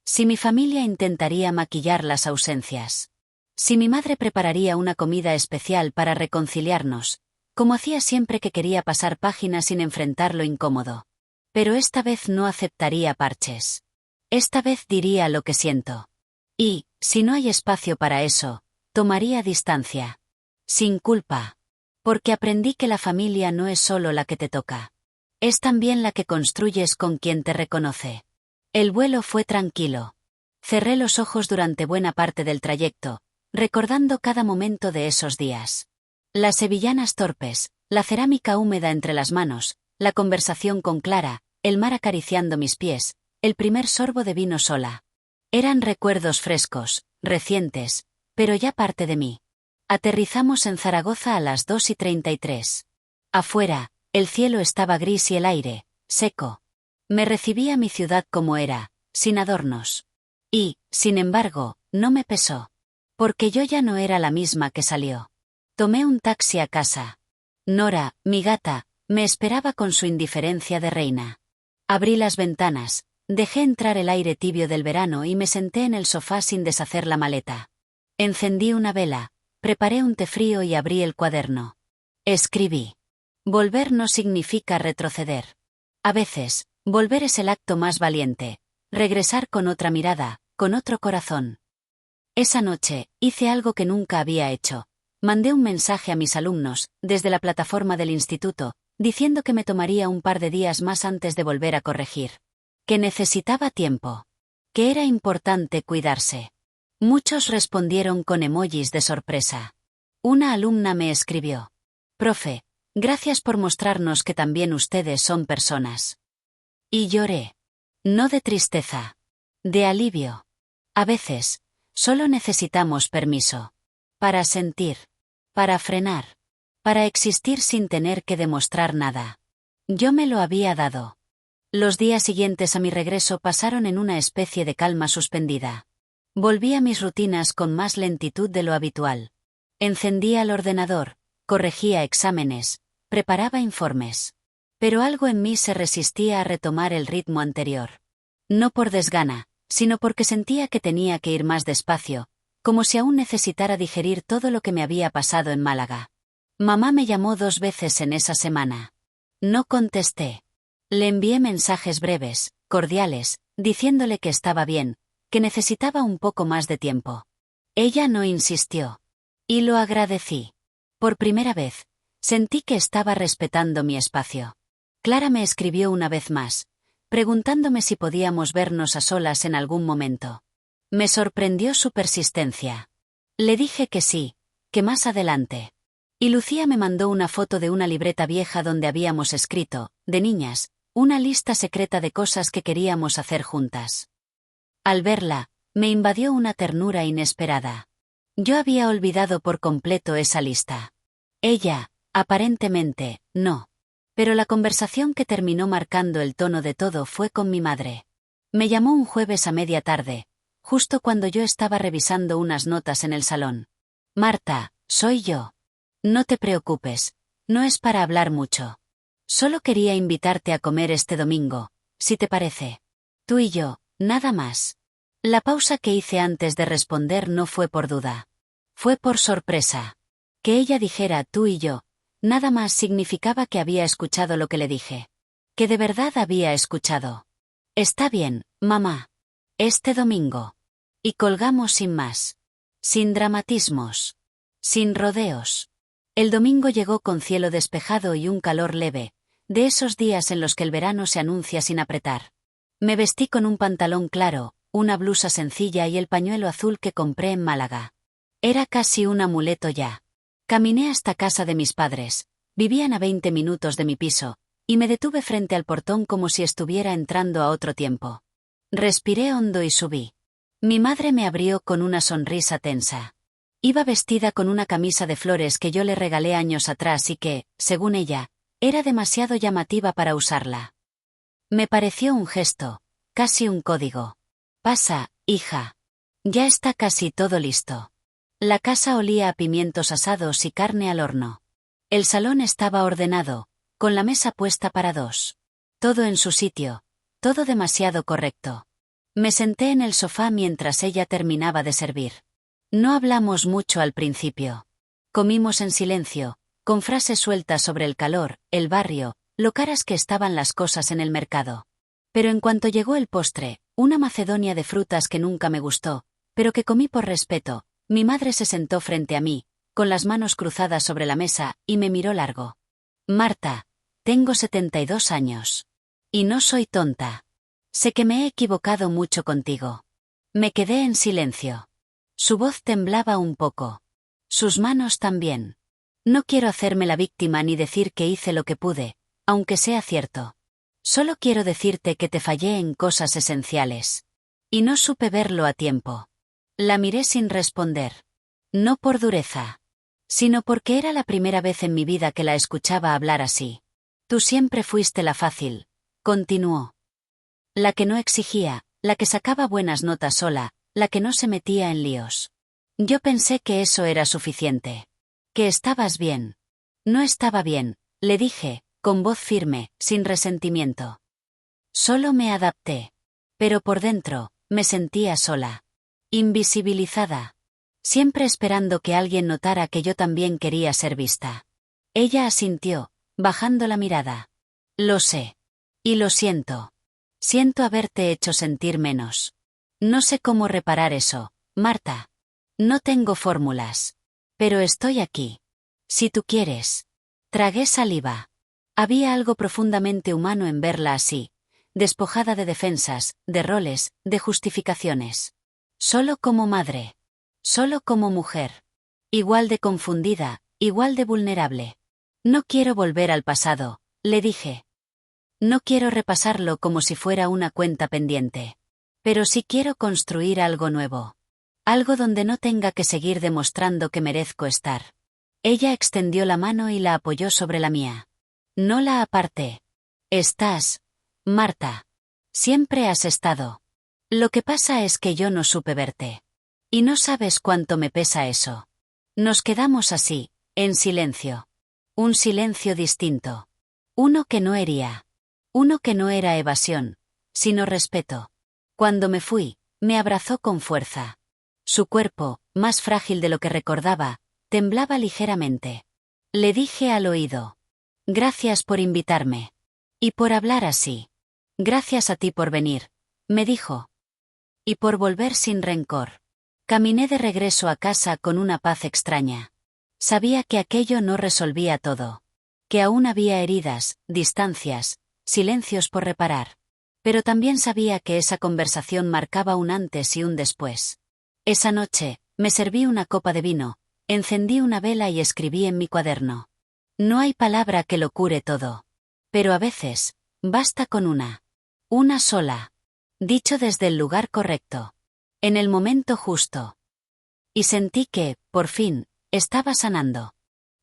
Si mi familia intentaría maquillar las ausencias. Si mi madre prepararía una comida especial para reconciliarnos, como hacía siempre que quería pasar páginas sin enfrentar lo incómodo. Pero esta vez no aceptaría parches. Esta vez diría lo que siento. Y, si no hay espacio para eso, tomaría distancia. Sin culpa. Porque aprendí que la familia no es solo la que te toca. Es también la que construyes con quien te reconoce. El vuelo fue tranquilo. Cerré los ojos durante buena parte del trayecto, recordando cada momento de esos días. Las sevillanas torpes, la cerámica húmeda entre las manos, la conversación con Clara, el mar acariciando mis pies, el primer sorbo de vino sola. Eran recuerdos frescos, recientes, pero ya parte de mí. Aterrizamos en Zaragoza a las 2:33. Afuera, el cielo estaba gris y el aire, seco. Me recibía mi ciudad como era, sin adornos. Y, sin embargo, no me pesó. Porque yo ya no era la misma que salió. Tomé un taxi a casa. Nora, mi gata, me esperaba con su indiferencia de reina. Abrí las ventanas, dejé entrar el aire tibio del verano y me senté en el sofá sin deshacer la maleta. Encendí una vela, preparé un té frío y abrí el cuaderno. Escribí. Volver no significa retroceder. A veces, volver es el acto más valiente. Regresar con otra mirada, con otro corazón. Esa noche, hice algo que nunca había hecho. Mandé un mensaje a mis alumnos, desde la plataforma del instituto, diciendo que me tomaría un par de días más antes de volver a corregir. Que necesitaba tiempo. Que era importante cuidarse. Muchos respondieron con emojis de sorpresa. Una alumna me escribió. Profe, gracias por mostrarnos que también ustedes son personas. Y lloré. No de tristeza. De alivio. A veces, Solo necesitamos permiso. Para sentir. Para frenar. Para existir sin tener que demostrar nada. Yo me lo había dado. Los días siguientes a mi regreso pasaron en una especie de calma suspendida. Volví a mis rutinas con más lentitud de lo habitual. Encendía el ordenador, corregía exámenes, preparaba informes. Pero algo en mí se resistía a retomar el ritmo anterior. No por desgana, sino porque sentía que tenía que ir más despacio, como si aún necesitara digerir todo lo que me había pasado en Málaga. Mamá me llamó 2 veces en esa semana. No contesté. Le envié mensajes breves, cordiales, diciéndole que estaba bien, que necesitaba un poco más de tiempo. Ella no insistió. Y lo agradecí. Por primera vez, sentí que estaba respetando mi espacio. Clara me escribió una vez más, preguntándome si podíamos vernos a solas en algún momento. Me sorprendió su persistencia. Le dije que sí, que más adelante. Y Lucía me mandó una foto de una libreta vieja donde habíamos escrito, de niñas, una lista secreta de cosas que queríamos hacer juntas. Al verla, me invadió una ternura inesperada. Yo había olvidado por completo esa lista. Ella, aparentemente, no. Pero la conversación que terminó marcando el tono de todo fue con mi madre. Me llamó un jueves a media tarde, justo cuando yo estaba revisando unas notas en el salón. Marta, soy yo. No te preocupes, no es para hablar mucho. Solo quería invitarte a comer este domingo, si te parece. Tú y yo, nada más. La pausa que hice antes de responder no fue por duda. Fue por sorpresa. Que ella dijera tú y yo, nada más significaba que había escuchado lo que le dije. Que de verdad había escuchado. Está bien, mamá. Este domingo. Y colgamos sin más. Sin dramatismos. Sin rodeos. El domingo llegó con cielo despejado y un calor leve, de esos días en los que el verano se anuncia sin apretar. Me vestí con un pantalón claro, una blusa sencilla y el pañuelo azul que compré en Málaga. Era casi un amuleto ya. Caminé hasta casa de mis padres, vivían a 20 minutos de mi piso, y me detuve frente al portón como si estuviera entrando a otro tiempo. Respiré hondo y subí. Mi madre me abrió con una sonrisa tensa. Iba vestida con una camisa de flores que yo le regalé años atrás y que, según ella, era demasiado llamativa para usarla. Me pareció un gesto, casi un código. Pasa, hija. Ya está casi todo listo. La casa olía a pimientos asados y carne al horno. El salón estaba ordenado, con la mesa puesta para 2. Todo en su sitio, todo demasiado correcto. Me senté en el sofá mientras ella terminaba de servir. No hablamos mucho al principio. Comimos en silencio, con frases sueltas sobre el calor, el barrio, lo caras que estaban las cosas en el mercado. Pero en cuanto llegó el postre, una macedonia de frutas que nunca me gustó, pero que comí por respeto, mi madre se sentó frente a mí, con las manos cruzadas sobre la mesa, y me miró largo. Marta, tengo 72 años. Y no soy tonta. Sé que me he equivocado mucho contigo. Me quedé en silencio. Su voz temblaba un poco. Sus manos también. No quiero hacerme la víctima ni decir que hice lo que pude, aunque sea cierto. Solo quiero decirte que te fallé en cosas esenciales. Y no supe verlo a tiempo. La miré sin responder. No por dureza. Sino porque era la primera vez en mi vida que la escuchaba hablar así. Tú siempre fuiste la fácil, continuó. La que no exigía, la que sacaba buenas notas sola, la que no se metía en líos. Yo pensé que eso era suficiente. Que estabas bien. No estaba bien, le dije, con voz firme, sin resentimiento. Solo me adapté. Pero por dentro, me sentía sola. Invisibilizada. Siempre esperando que alguien notara que yo también quería ser vista. Ella asintió, bajando la mirada. Lo sé. Y lo siento. Siento haberte hecho sentir menos. No sé cómo reparar eso, Marta. No tengo fórmulas. Pero estoy aquí. Si tú quieres. Tragué saliva. Había algo profundamente humano en verla así, despojada de defensas, de roles, de justificaciones. Solo como madre. Solo como mujer. Igual de confundida, igual de vulnerable. No quiero volver al pasado, le dije. No quiero repasarlo como si fuera una cuenta pendiente. Pero sí quiero construir algo nuevo. Algo donde no tenga que seguir demostrando que merezco estar. Ella extendió la mano y la apoyó sobre la mía. No la aparté. Estás, Marta. Siempre has estado. Lo que pasa es que yo no supe verte. Y no sabes cuánto me pesa eso. Nos quedamos así, en silencio. Un silencio distinto. Uno que no hería. Uno que no era evasión, sino respeto. Cuando me fui, me abrazó con fuerza. Su cuerpo, más frágil de lo que recordaba, temblaba ligeramente. Le dije al oído: gracias por invitarme. Y por hablar así. Gracias a ti por venir, me dijo. Y por volver sin rencor. Caminé de regreso a casa con una paz extraña. Sabía que aquello no resolvía todo. Que aún había heridas, distancias, silencios por reparar. Pero también sabía que esa conversación marcaba un antes y un después. Esa noche, me serví una copa de vino, encendí una vela y escribí en mi cuaderno. No hay palabra que lo cure todo. Pero a veces, basta con una. Una sola. Dicho desde el lugar correcto. En el momento justo. Y sentí que, por fin, estaba sanando.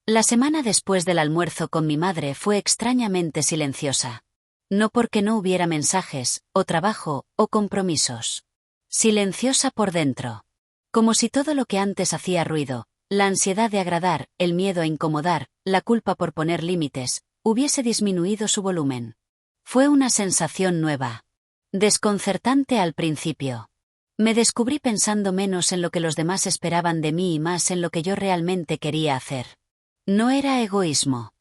La semana después del almuerzo con mi madre fue extrañamente silenciosa. No porque no hubiera mensajes, o trabajo, o compromisos. Silenciosa por dentro. Como si todo lo que antes hacía ruido, la ansiedad de agradar, el miedo a incomodar, la culpa por poner límites, hubiese disminuido su volumen. Fue una sensación nueva. Desconcertante al principio. Me descubrí pensando menos en lo que los demás esperaban de mí y más en lo que yo realmente quería hacer. No era egoísmo.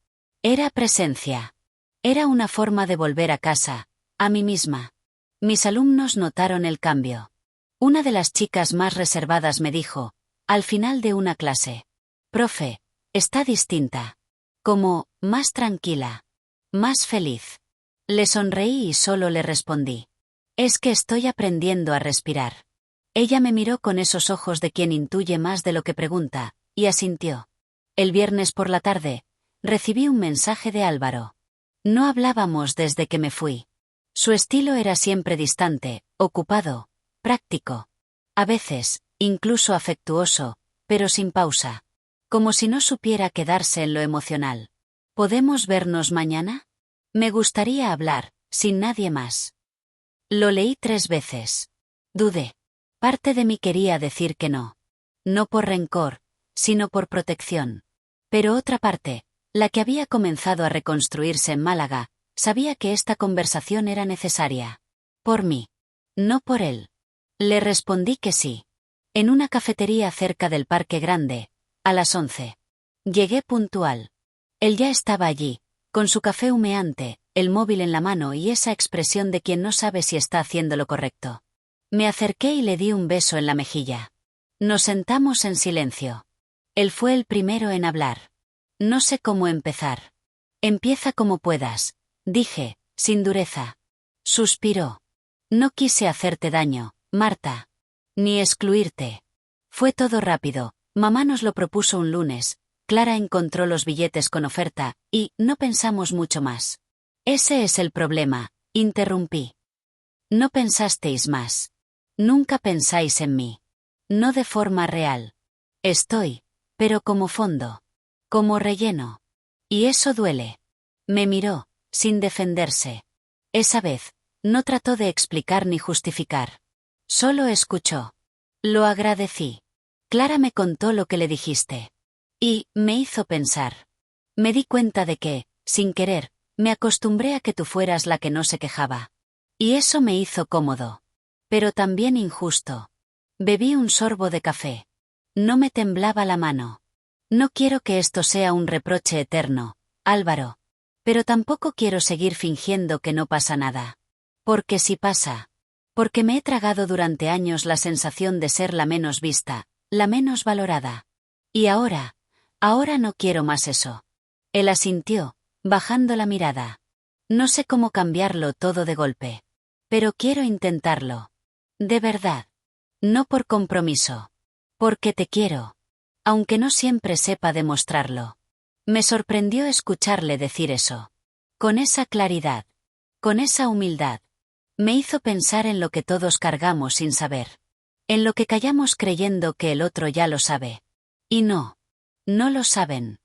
Era presencia. Era una forma de volver a casa, a mí misma. Mis alumnos notaron el cambio. Una de las chicas más reservadas me dijo, al final de una clase: profe, está distinta. Como, más tranquila. Más feliz. Le sonreí y solo le respondí: es que estoy aprendiendo a respirar. Ella me miró con esos ojos de quien intuye más de lo que pregunta, y asintió. El viernes por la tarde, recibí un mensaje de Álvaro. No hablábamos desde que me fui. Su estilo era siempre distante, ocupado, práctico. A veces, incluso afectuoso, pero sin pausa. Como si no supiera quedarse en lo emocional. ¿Podemos vernos mañana? Me gustaría hablar, sin nadie más. Lo leí 3 veces. Dudé. Parte de mí quería decir que no. No por rencor, sino por protección. Pero otra parte, la que había comenzado a reconstruirse en Málaga, sabía que esta conversación era necesaria. Por mí. No por él. Le respondí que sí. En una cafetería cerca del Parque Grande, a las 11. Llegué puntual. Él ya estaba allí, con su café humeante, el móvil en la mano y esa expresión de quien no sabe si está haciendo lo correcto. Me acerqué y le di un beso en la mejilla. Nos sentamos en silencio. Él fue el primero en hablar. No sé cómo empezar. Empieza como puedas, dije, sin dureza. Suspiró. No quise hacerte daño, Marta. Ni excluirte. Fue todo rápido. Mamá nos lo propuso un lunes. Clara encontró los billetes con oferta, y no pensamos mucho más. Ese es el problema, interrumpí. No pensasteis más. Nunca pensáis en mí. No de forma real. Estoy, pero como fondo. Como relleno. Y eso duele. Me miró, sin defenderse. Esa vez, no trató de explicar ni justificar. Solo escuchó. Lo agradecí. Clara me contó lo que le dijiste. Y me hizo pensar. Me di cuenta de que, sin querer, me acostumbré a que tú fueras la que no se quejaba. Y eso me hizo cómodo. Pero también injusto. Bebí un sorbo de café. No me temblaba la mano. No quiero que esto sea un reproche eterno, Álvaro. Pero tampoco quiero seguir fingiendo que no pasa nada. Porque sí pasa. Porque me he tragado durante años la sensación de ser la menos vista, la menos valorada. Y ahora no quiero más eso. Él asintió, bajando la mirada. No sé cómo cambiarlo todo de golpe. Pero quiero intentarlo. De verdad. No por compromiso. Porque te quiero. Aunque no siempre sepa demostrarlo. Me sorprendió escucharle decir eso. Con esa claridad. Con esa humildad. Me hizo pensar en lo que todos cargamos sin saber. En lo que callamos creyendo que el otro ya lo sabe. Y no. No lo saben.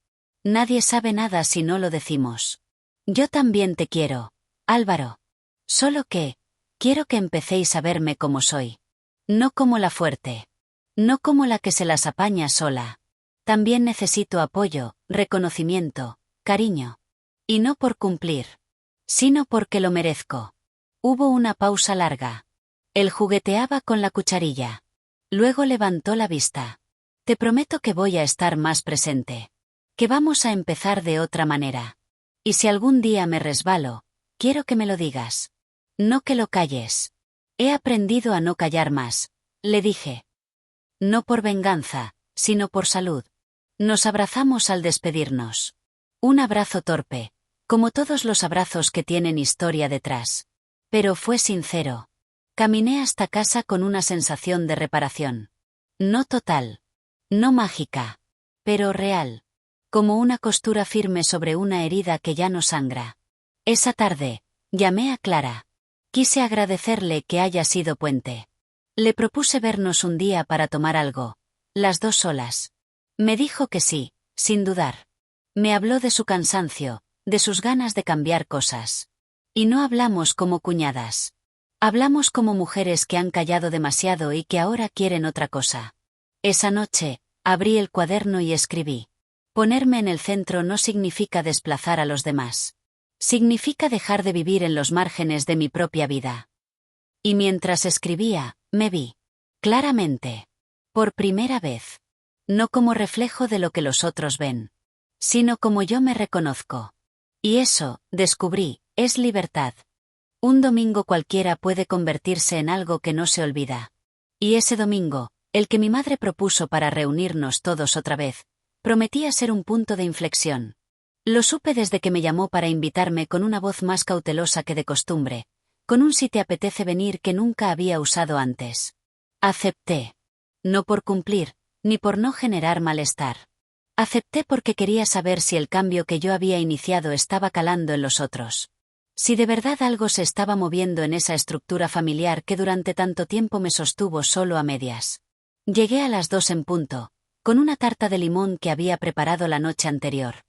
Nadie sabe nada si no lo decimos. Yo también te quiero, Álvaro. Solo que, quiero que empecéis a verme como soy. No como la fuerte. No como la que se las apaña sola. También necesito apoyo, reconocimiento, cariño. Y no por cumplir, sino porque lo merezco. Hubo una pausa larga. Él jugueteaba con la cucharilla. Luego levantó la vista. Te prometo que voy a estar más presente. Que vamos a empezar de otra manera. Y si algún día me resbalo, quiero que me lo digas. No que lo calles. He aprendido a no callar más, le dije. No por venganza, sino por salud. Nos abrazamos al despedirnos. Un abrazo torpe, como todos los abrazos que tienen historia detrás. Pero fue sincero. Caminé hasta casa con una sensación de reparación. No total. No mágica. Pero real. Como una costura firme sobre una herida que ya no sangra. Esa tarde, llamé a Clara. Quise agradecerle que haya sido puente. Le propuse vernos un día para tomar algo. Las dos solas. Me dijo que sí, sin dudar. Me habló de su cansancio, de sus ganas de cambiar cosas. Y no hablamos como cuñadas. Hablamos como mujeres que han callado demasiado y que ahora quieren otra cosa. Esa noche, abrí el cuaderno y escribí. Ponerme en el centro no significa desplazar a los demás. Significa dejar de vivir en los márgenes de mi propia vida. Y mientras escribía, me vi. Claramente. Por primera vez. No como reflejo de lo que los otros ven. Sino como yo me reconozco. Y eso, descubrí, es libertad. Un domingo cualquiera puede convertirse en algo que no se olvida. Y ese domingo, el que mi madre propuso para reunirnos todos otra vez, prometía ser un punto de inflexión. Lo supe desde que me llamó para invitarme con una voz más cautelosa que de costumbre, con un si te apetece venir que nunca había usado antes. Acepté. No por cumplir, ni por no generar malestar. Acepté porque quería saber si el cambio que yo había iniciado estaba calando en los otros. Si de verdad algo se estaba moviendo en esa estructura familiar que durante tanto tiempo me sostuvo solo a medias. Llegué a las 2 en punto, con una tarta de limón que había preparado la noche anterior.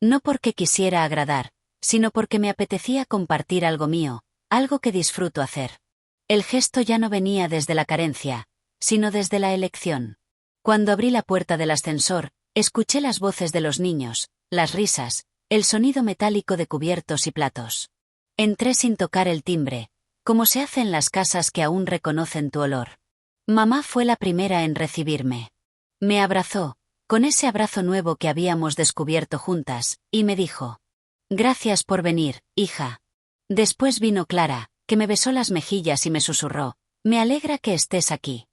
No porque quisiera agradar, sino porque me apetecía compartir algo mío, algo que disfruto hacer. El gesto ya no venía desde la carencia, sino desde la elección. Cuando abrí la puerta del ascensor, escuché las voces de los niños, las risas, el sonido metálico de cubiertos y platos. Entré sin tocar el timbre, como se hace en las casas que aún reconocen tu olor. Mamá fue la primera en recibirme. Me abrazó, con ese abrazo nuevo que habíamos descubierto juntas, y me dijo: «Gracias por venir, hija». Después vino Clara, que me besó las mejillas y me susurró: «Me alegra que estés aquí».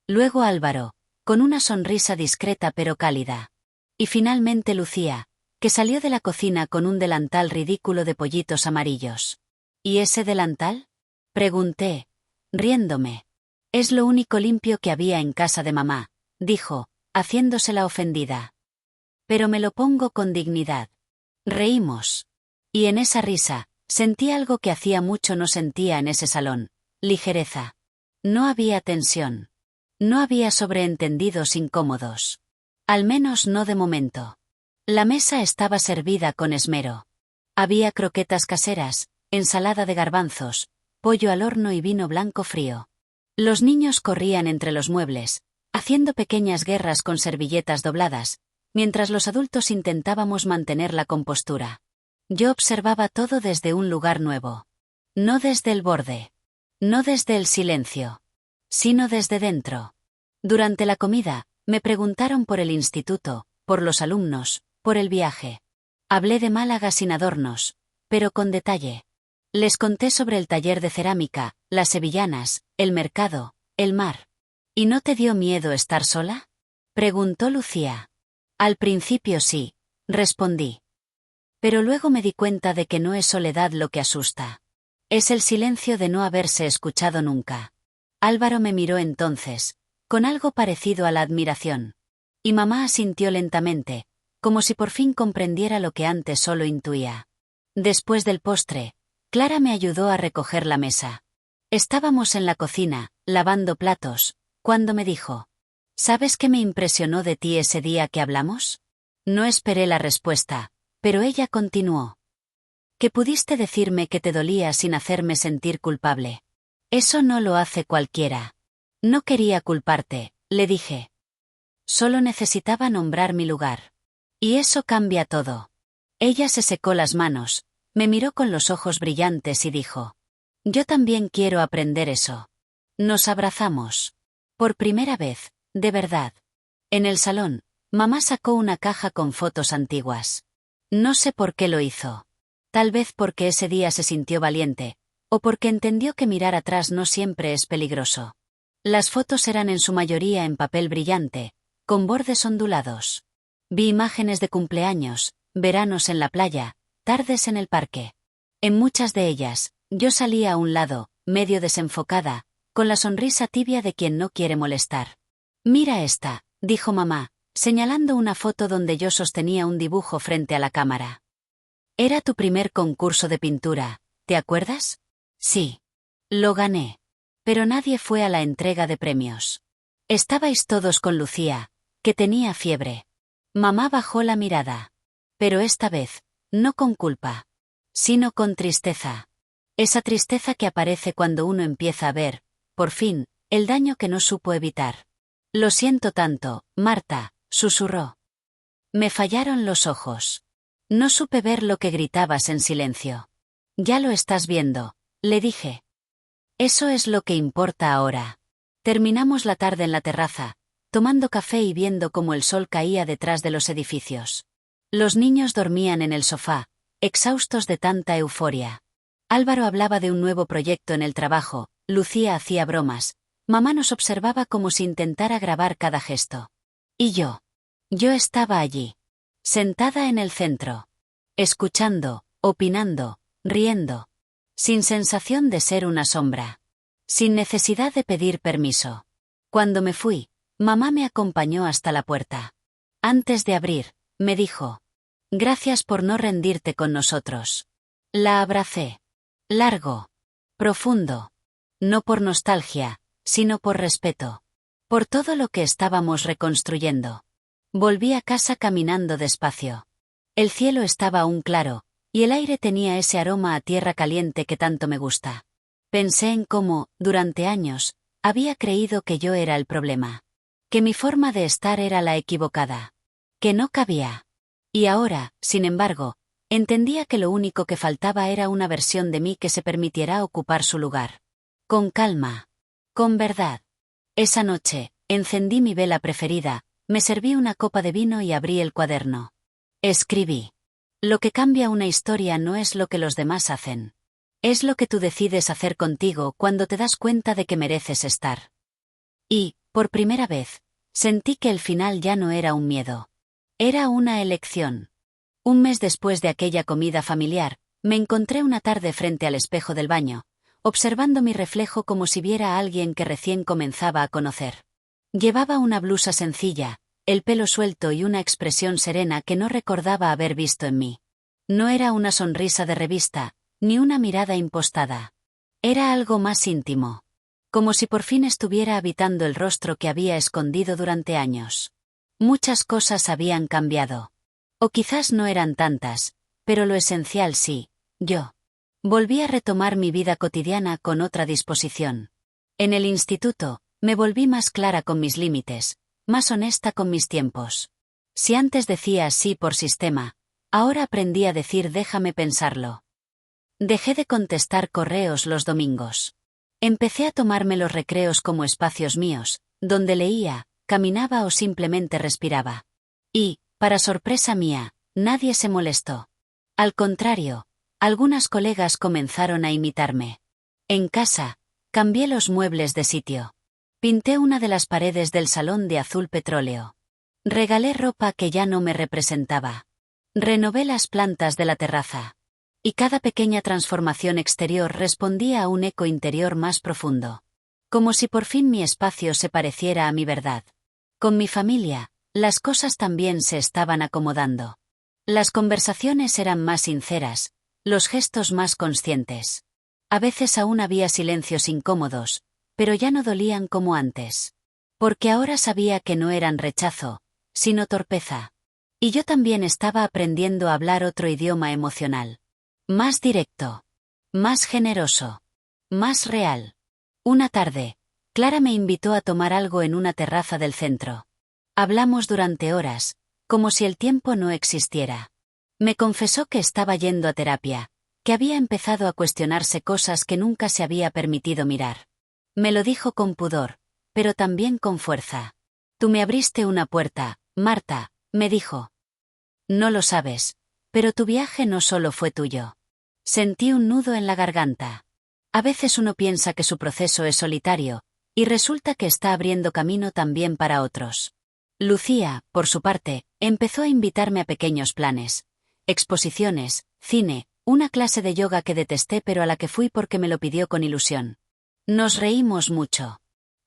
Luego Álvaro, con una sonrisa discreta pero cálida. Y finalmente Lucía, que salió de la cocina con un delantal ridículo de pollitos amarillos. ¿Y ese delantal?, pregunté, riéndome. «Es lo único limpio que había en casa de mamá», dijo, haciéndose la ofendida. «Pero me lo pongo con dignidad». Reímos. Y en esa risa, sentí algo que hacía mucho no sentía en ese salón: ligereza. No había tensión. No había sobreentendidos incómodos. Al menos no de momento. La mesa estaba servida con esmero. Había croquetas caseras, ensalada de garbanzos, pollo al horno y vino blanco frío. Los niños corrían entre los muebles, haciendo pequeñas guerras con servilletas dobladas, mientras los adultos intentábamos mantener la compostura. Yo observaba todo desde un lugar nuevo. No desde el borde. No desde el silencio. Sino desde dentro. Durante la comida, me preguntaron por el instituto, por los alumnos, por el viaje. Hablé de Málaga sin adornos, pero con detalle. Les conté sobre el taller de cerámica, las sevillanas, el mercado, el mar. ¿Y no te dio miedo estar sola?, preguntó Lucía. Al principio sí, respondí. Pero luego me di cuenta de que no es soledad lo que asusta. Es el silencio de no haberse escuchado nunca. Álvaro me miró entonces, con algo parecido a la admiración. Y mamá asintió lentamente, como si por fin comprendiera lo que antes solo intuía. Después del postre, Clara me ayudó a recoger la mesa. Estábamos en la cocina, lavando platos, cuando me dijo: ¿Sabes qué me impresionó de ti ese día que hablamos? No esperé la respuesta, pero ella continuó: que pudiste decirme que te dolía sin hacerme sentir culpable. Eso no lo hace cualquiera. No quería culparte, le dije. Solo necesitaba nombrar mi lugar. Y eso cambia todo. Ella se secó las manos, me miró con los ojos brillantes y dijo: yo también quiero aprender eso. Nos abrazamos. Por primera vez, de verdad. En el salón, mamá sacó una caja con fotos antiguas. No sé por qué lo hizo. Tal vez porque ese día se sintió valiente, o porque entendió que mirar atrás no siempre es peligroso. Las fotos eran en su mayoría en papel brillante, con bordes ondulados. Vi imágenes de cumpleaños, veranos en la playa, tardes en el parque. En muchas de ellas, yo salía a un lado, medio desenfocada, con la sonrisa tibia de quien no quiere molestar. Mira esta, dijo mamá, señalando una foto donde yo sostenía un dibujo frente a la cámara. Era tu primer concurso de pintura, ¿te acuerdas? Sí. Lo gané. Pero nadie fue a la entrega de premios. Estabais todos con Lucía, que tenía fiebre. Mamá bajó la mirada. Pero esta vez, no con culpa, sino con tristeza. Esa tristeza que aparece cuando uno empieza a ver, por fin, el daño que no supo evitar. Lo siento tanto, Marta, susurró. Me fallaron los ojos. No supe ver lo que gritabas en silencio. Ya lo estás viendo, le dije. Eso es lo que importa ahora. Terminamos la tarde en la terraza, tomando café y viendo cómo el sol caía detrás de los edificios. Los niños dormían en el sofá, exhaustos de tanta euforia. Álvaro hablaba de un nuevo proyecto en el trabajo, Lucía hacía bromas, mamá nos observaba como si intentara grabar cada gesto. Y yo estaba allí, sentada en el centro, escuchando, opinando, riendo, sin sensación de ser una sombra, sin necesidad de pedir permiso. Cuando me fui, mamá me acompañó hasta la puerta. Antes de abrir, me dijo: gracias por no rendirte con nosotros. La abracé. Largo. Profundo. No por nostalgia, sino por respeto. Por todo lo que estábamos reconstruyendo. Volví a casa caminando despacio. El cielo estaba aún claro, y el aire tenía ese aroma a tierra caliente que tanto me gusta. Pensé en cómo, durante años, había creído que yo era el problema. Que mi forma de estar era la equivocada. Que no cabía. Y ahora, sin embargo, entendía que lo único que faltaba era una versión de mí que se permitiera ocupar su lugar. Con calma. Con verdad. Esa noche, encendí mi vela preferida, me serví una copa de vino y abrí el cuaderno. Escribí. Lo que cambia una historia no es lo que los demás hacen. Es lo que tú decides hacer contigo cuando te das cuenta de que mereces estar. Y, por primera vez, sentí que el final ya no era un miedo. Era una elección. Un mes después de aquella comida familiar, me encontré una tarde frente al espejo del baño, observando mi reflejo como si viera a alguien que recién comenzaba a conocer. Llevaba una blusa sencilla, el pelo suelto y una expresión serena que no recordaba haber visto en mí. No era una sonrisa de revista, ni una mirada impostada. Era algo más íntimo. Como si por fin estuviera habitando el rostro que había escondido durante años. Muchas cosas habían cambiado. O quizás no eran tantas, pero lo esencial sí, yo. Volví a retomar mi vida cotidiana con otra disposición. En el instituto, me volví más clara con mis límites, más honesta con mis tiempos. Si antes decía sí por sistema, ahora aprendí a decir déjame pensarlo. Dejé de contestar correos los domingos. Empecé a tomarme los recreos como espacios míos, donde leía, caminaba o simplemente respiraba. Y, para sorpresa mía, nadie se molestó. Al contrario, algunas colegas comenzaron a imitarme. En casa, cambié los muebles de sitio. Pinté una de las paredes del salón de azul petróleo. Regalé ropa que ya no me representaba. Renové las plantas de la terraza. Y cada pequeña transformación exterior respondía a un eco interior más profundo. Como si por fin mi espacio se pareciera a mi verdad. Con mi familia, las cosas también se estaban acomodando. Las conversaciones eran más sinceras, los gestos más conscientes. A veces aún había silencios incómodos, pero ya no dolían como antes. Porque ahora sabía que no eran rechazo, sino torpeza. Y yo también estaba aprendiendo a hablar otro idioma emocional. Más directo. Más generoso. Más real. Una tarde, Clara me invitó a tomar algo en una terraza del centro. Hablamos durante horas, como si el tiempo no existiera. Me confesó que estaba yendo a terapia, que había empezado a cuestionarse cosas que nunca se había permitido mirar. Me lo dijo con pudor, pero también con fuerza. Tú me abriste una puerta, Marta, me dijo. No lo sabes, pero tu viaje no solo fue tuyo. Sentí un nudo en la garganta. A veces uno piensa que su proceso es solitario, y resulta que está abriendo camino también para otros. Lucía, por su parte, empezó a invitarme a pequeños planes. Exposiciones, cine, una clase de yoga que detesté pero a la que fui porque me lo pidió con ilusión. Nos reímos mucho.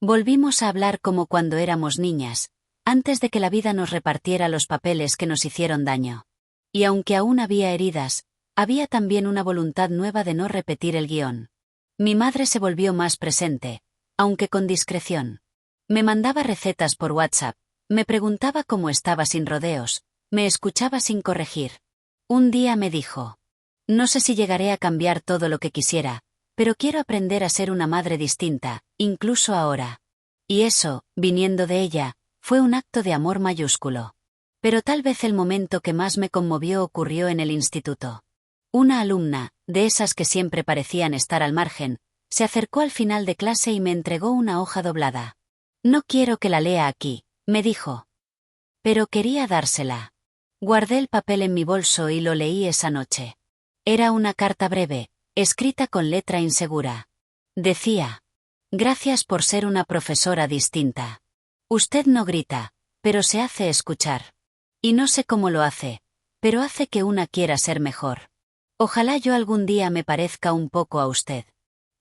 Volvimos a hablar como cuando éramos niñas, antes de que la vida nos repartiera los papeles que nos hicieron daño. Y aunque aún había heridas, había también una voluntad nueva de no repetir el guión. Mi madre se volvió más presente, aunque con discreción. Me mandaba recetas por WhatsApp, me preguntaba cómo estaba sin rodeos, me escuchaba sin corregir. Un día me dijo: no sé si llegaré a cambiar todo lo que quisiera, pero quiero aprender a ser una madre distinta, incluso ahora. Y eso, viniendo de ella, fue un acto de amor mayúsculo. Pero tal vez el momento que más me conmovió ocurrió en el instituto. Una alumna, de esas que siempre parecían estar al margen, se acercó al final de clase y me entregó una hoja doblada. No quiero que la lea aquí, me dijo. Pero quería dársela. Guardé el papel en mi bolso y lo leí esa noche. Era una carta breve, escrita con letra insegura. Decía: gracias por ser una profesora distinta. Usted no grita, pero se hace escuchar. Y no sé cómo lo hace, pero hace que una quiera ser mejor. Ojalá yo algún día me parezca un poco a usted.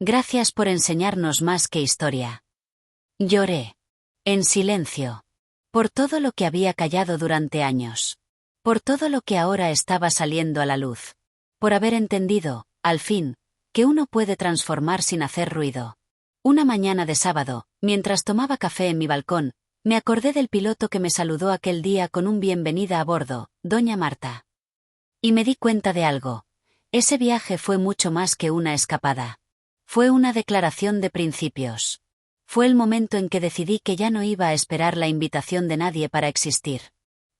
Gracias por enseñarnos más que historia. Lloré. En silencio. Por todo lo que había callado durante años. Por todo lo que ahora estaba saliendo a la luz. Por haber entendido, al fin, que uno puede transformar sin hacer ruido. Una mañana de sábado, mientras tomaba café en mi balcón, me acordé del piloto que me saludó aquel día con un bienvenida a bordo, doña Marta. Y me di cuenta de algo. Ese viaje fue mucho más que una escapada. Fue una declaración de principios. Fue el momento en que decidí que ya no iba a esperar la invitación de nadie para existir.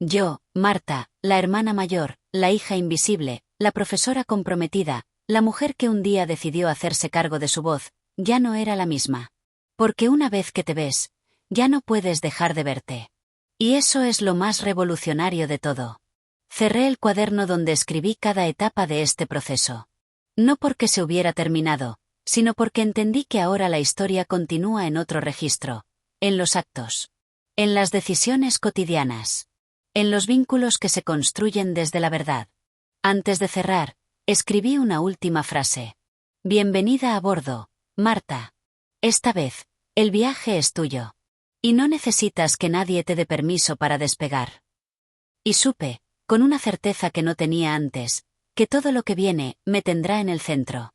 Yo, Marta, la hermana mayor, la hija invisible, la profesora comprometida, la mujer que un día decidió hacerse cargo de su voz, ya no era la misma. Porque una vez que te ves, ya no puedes dejar de verte. Y eso es lo más revolucionario de todo. Cerré el cuaderno donde escribí cada etapa de este proceso. No porque se hubiera terminado, sino porque entendí que ahora la historia continúa en otro registro, en los actos, en las decisiones cotidianas, en los vínculos que se construyen desde la verdad. Antes de cerrar, escribí una última frase. Bienvenida a bordo, Marta. Esta vez, el viaje es tuyo. Y no necesitas que nadie te dé permiso para despegar. Y supe, con una certeza que no tenía antes, que todo lo que viene, me tendrá en el centro.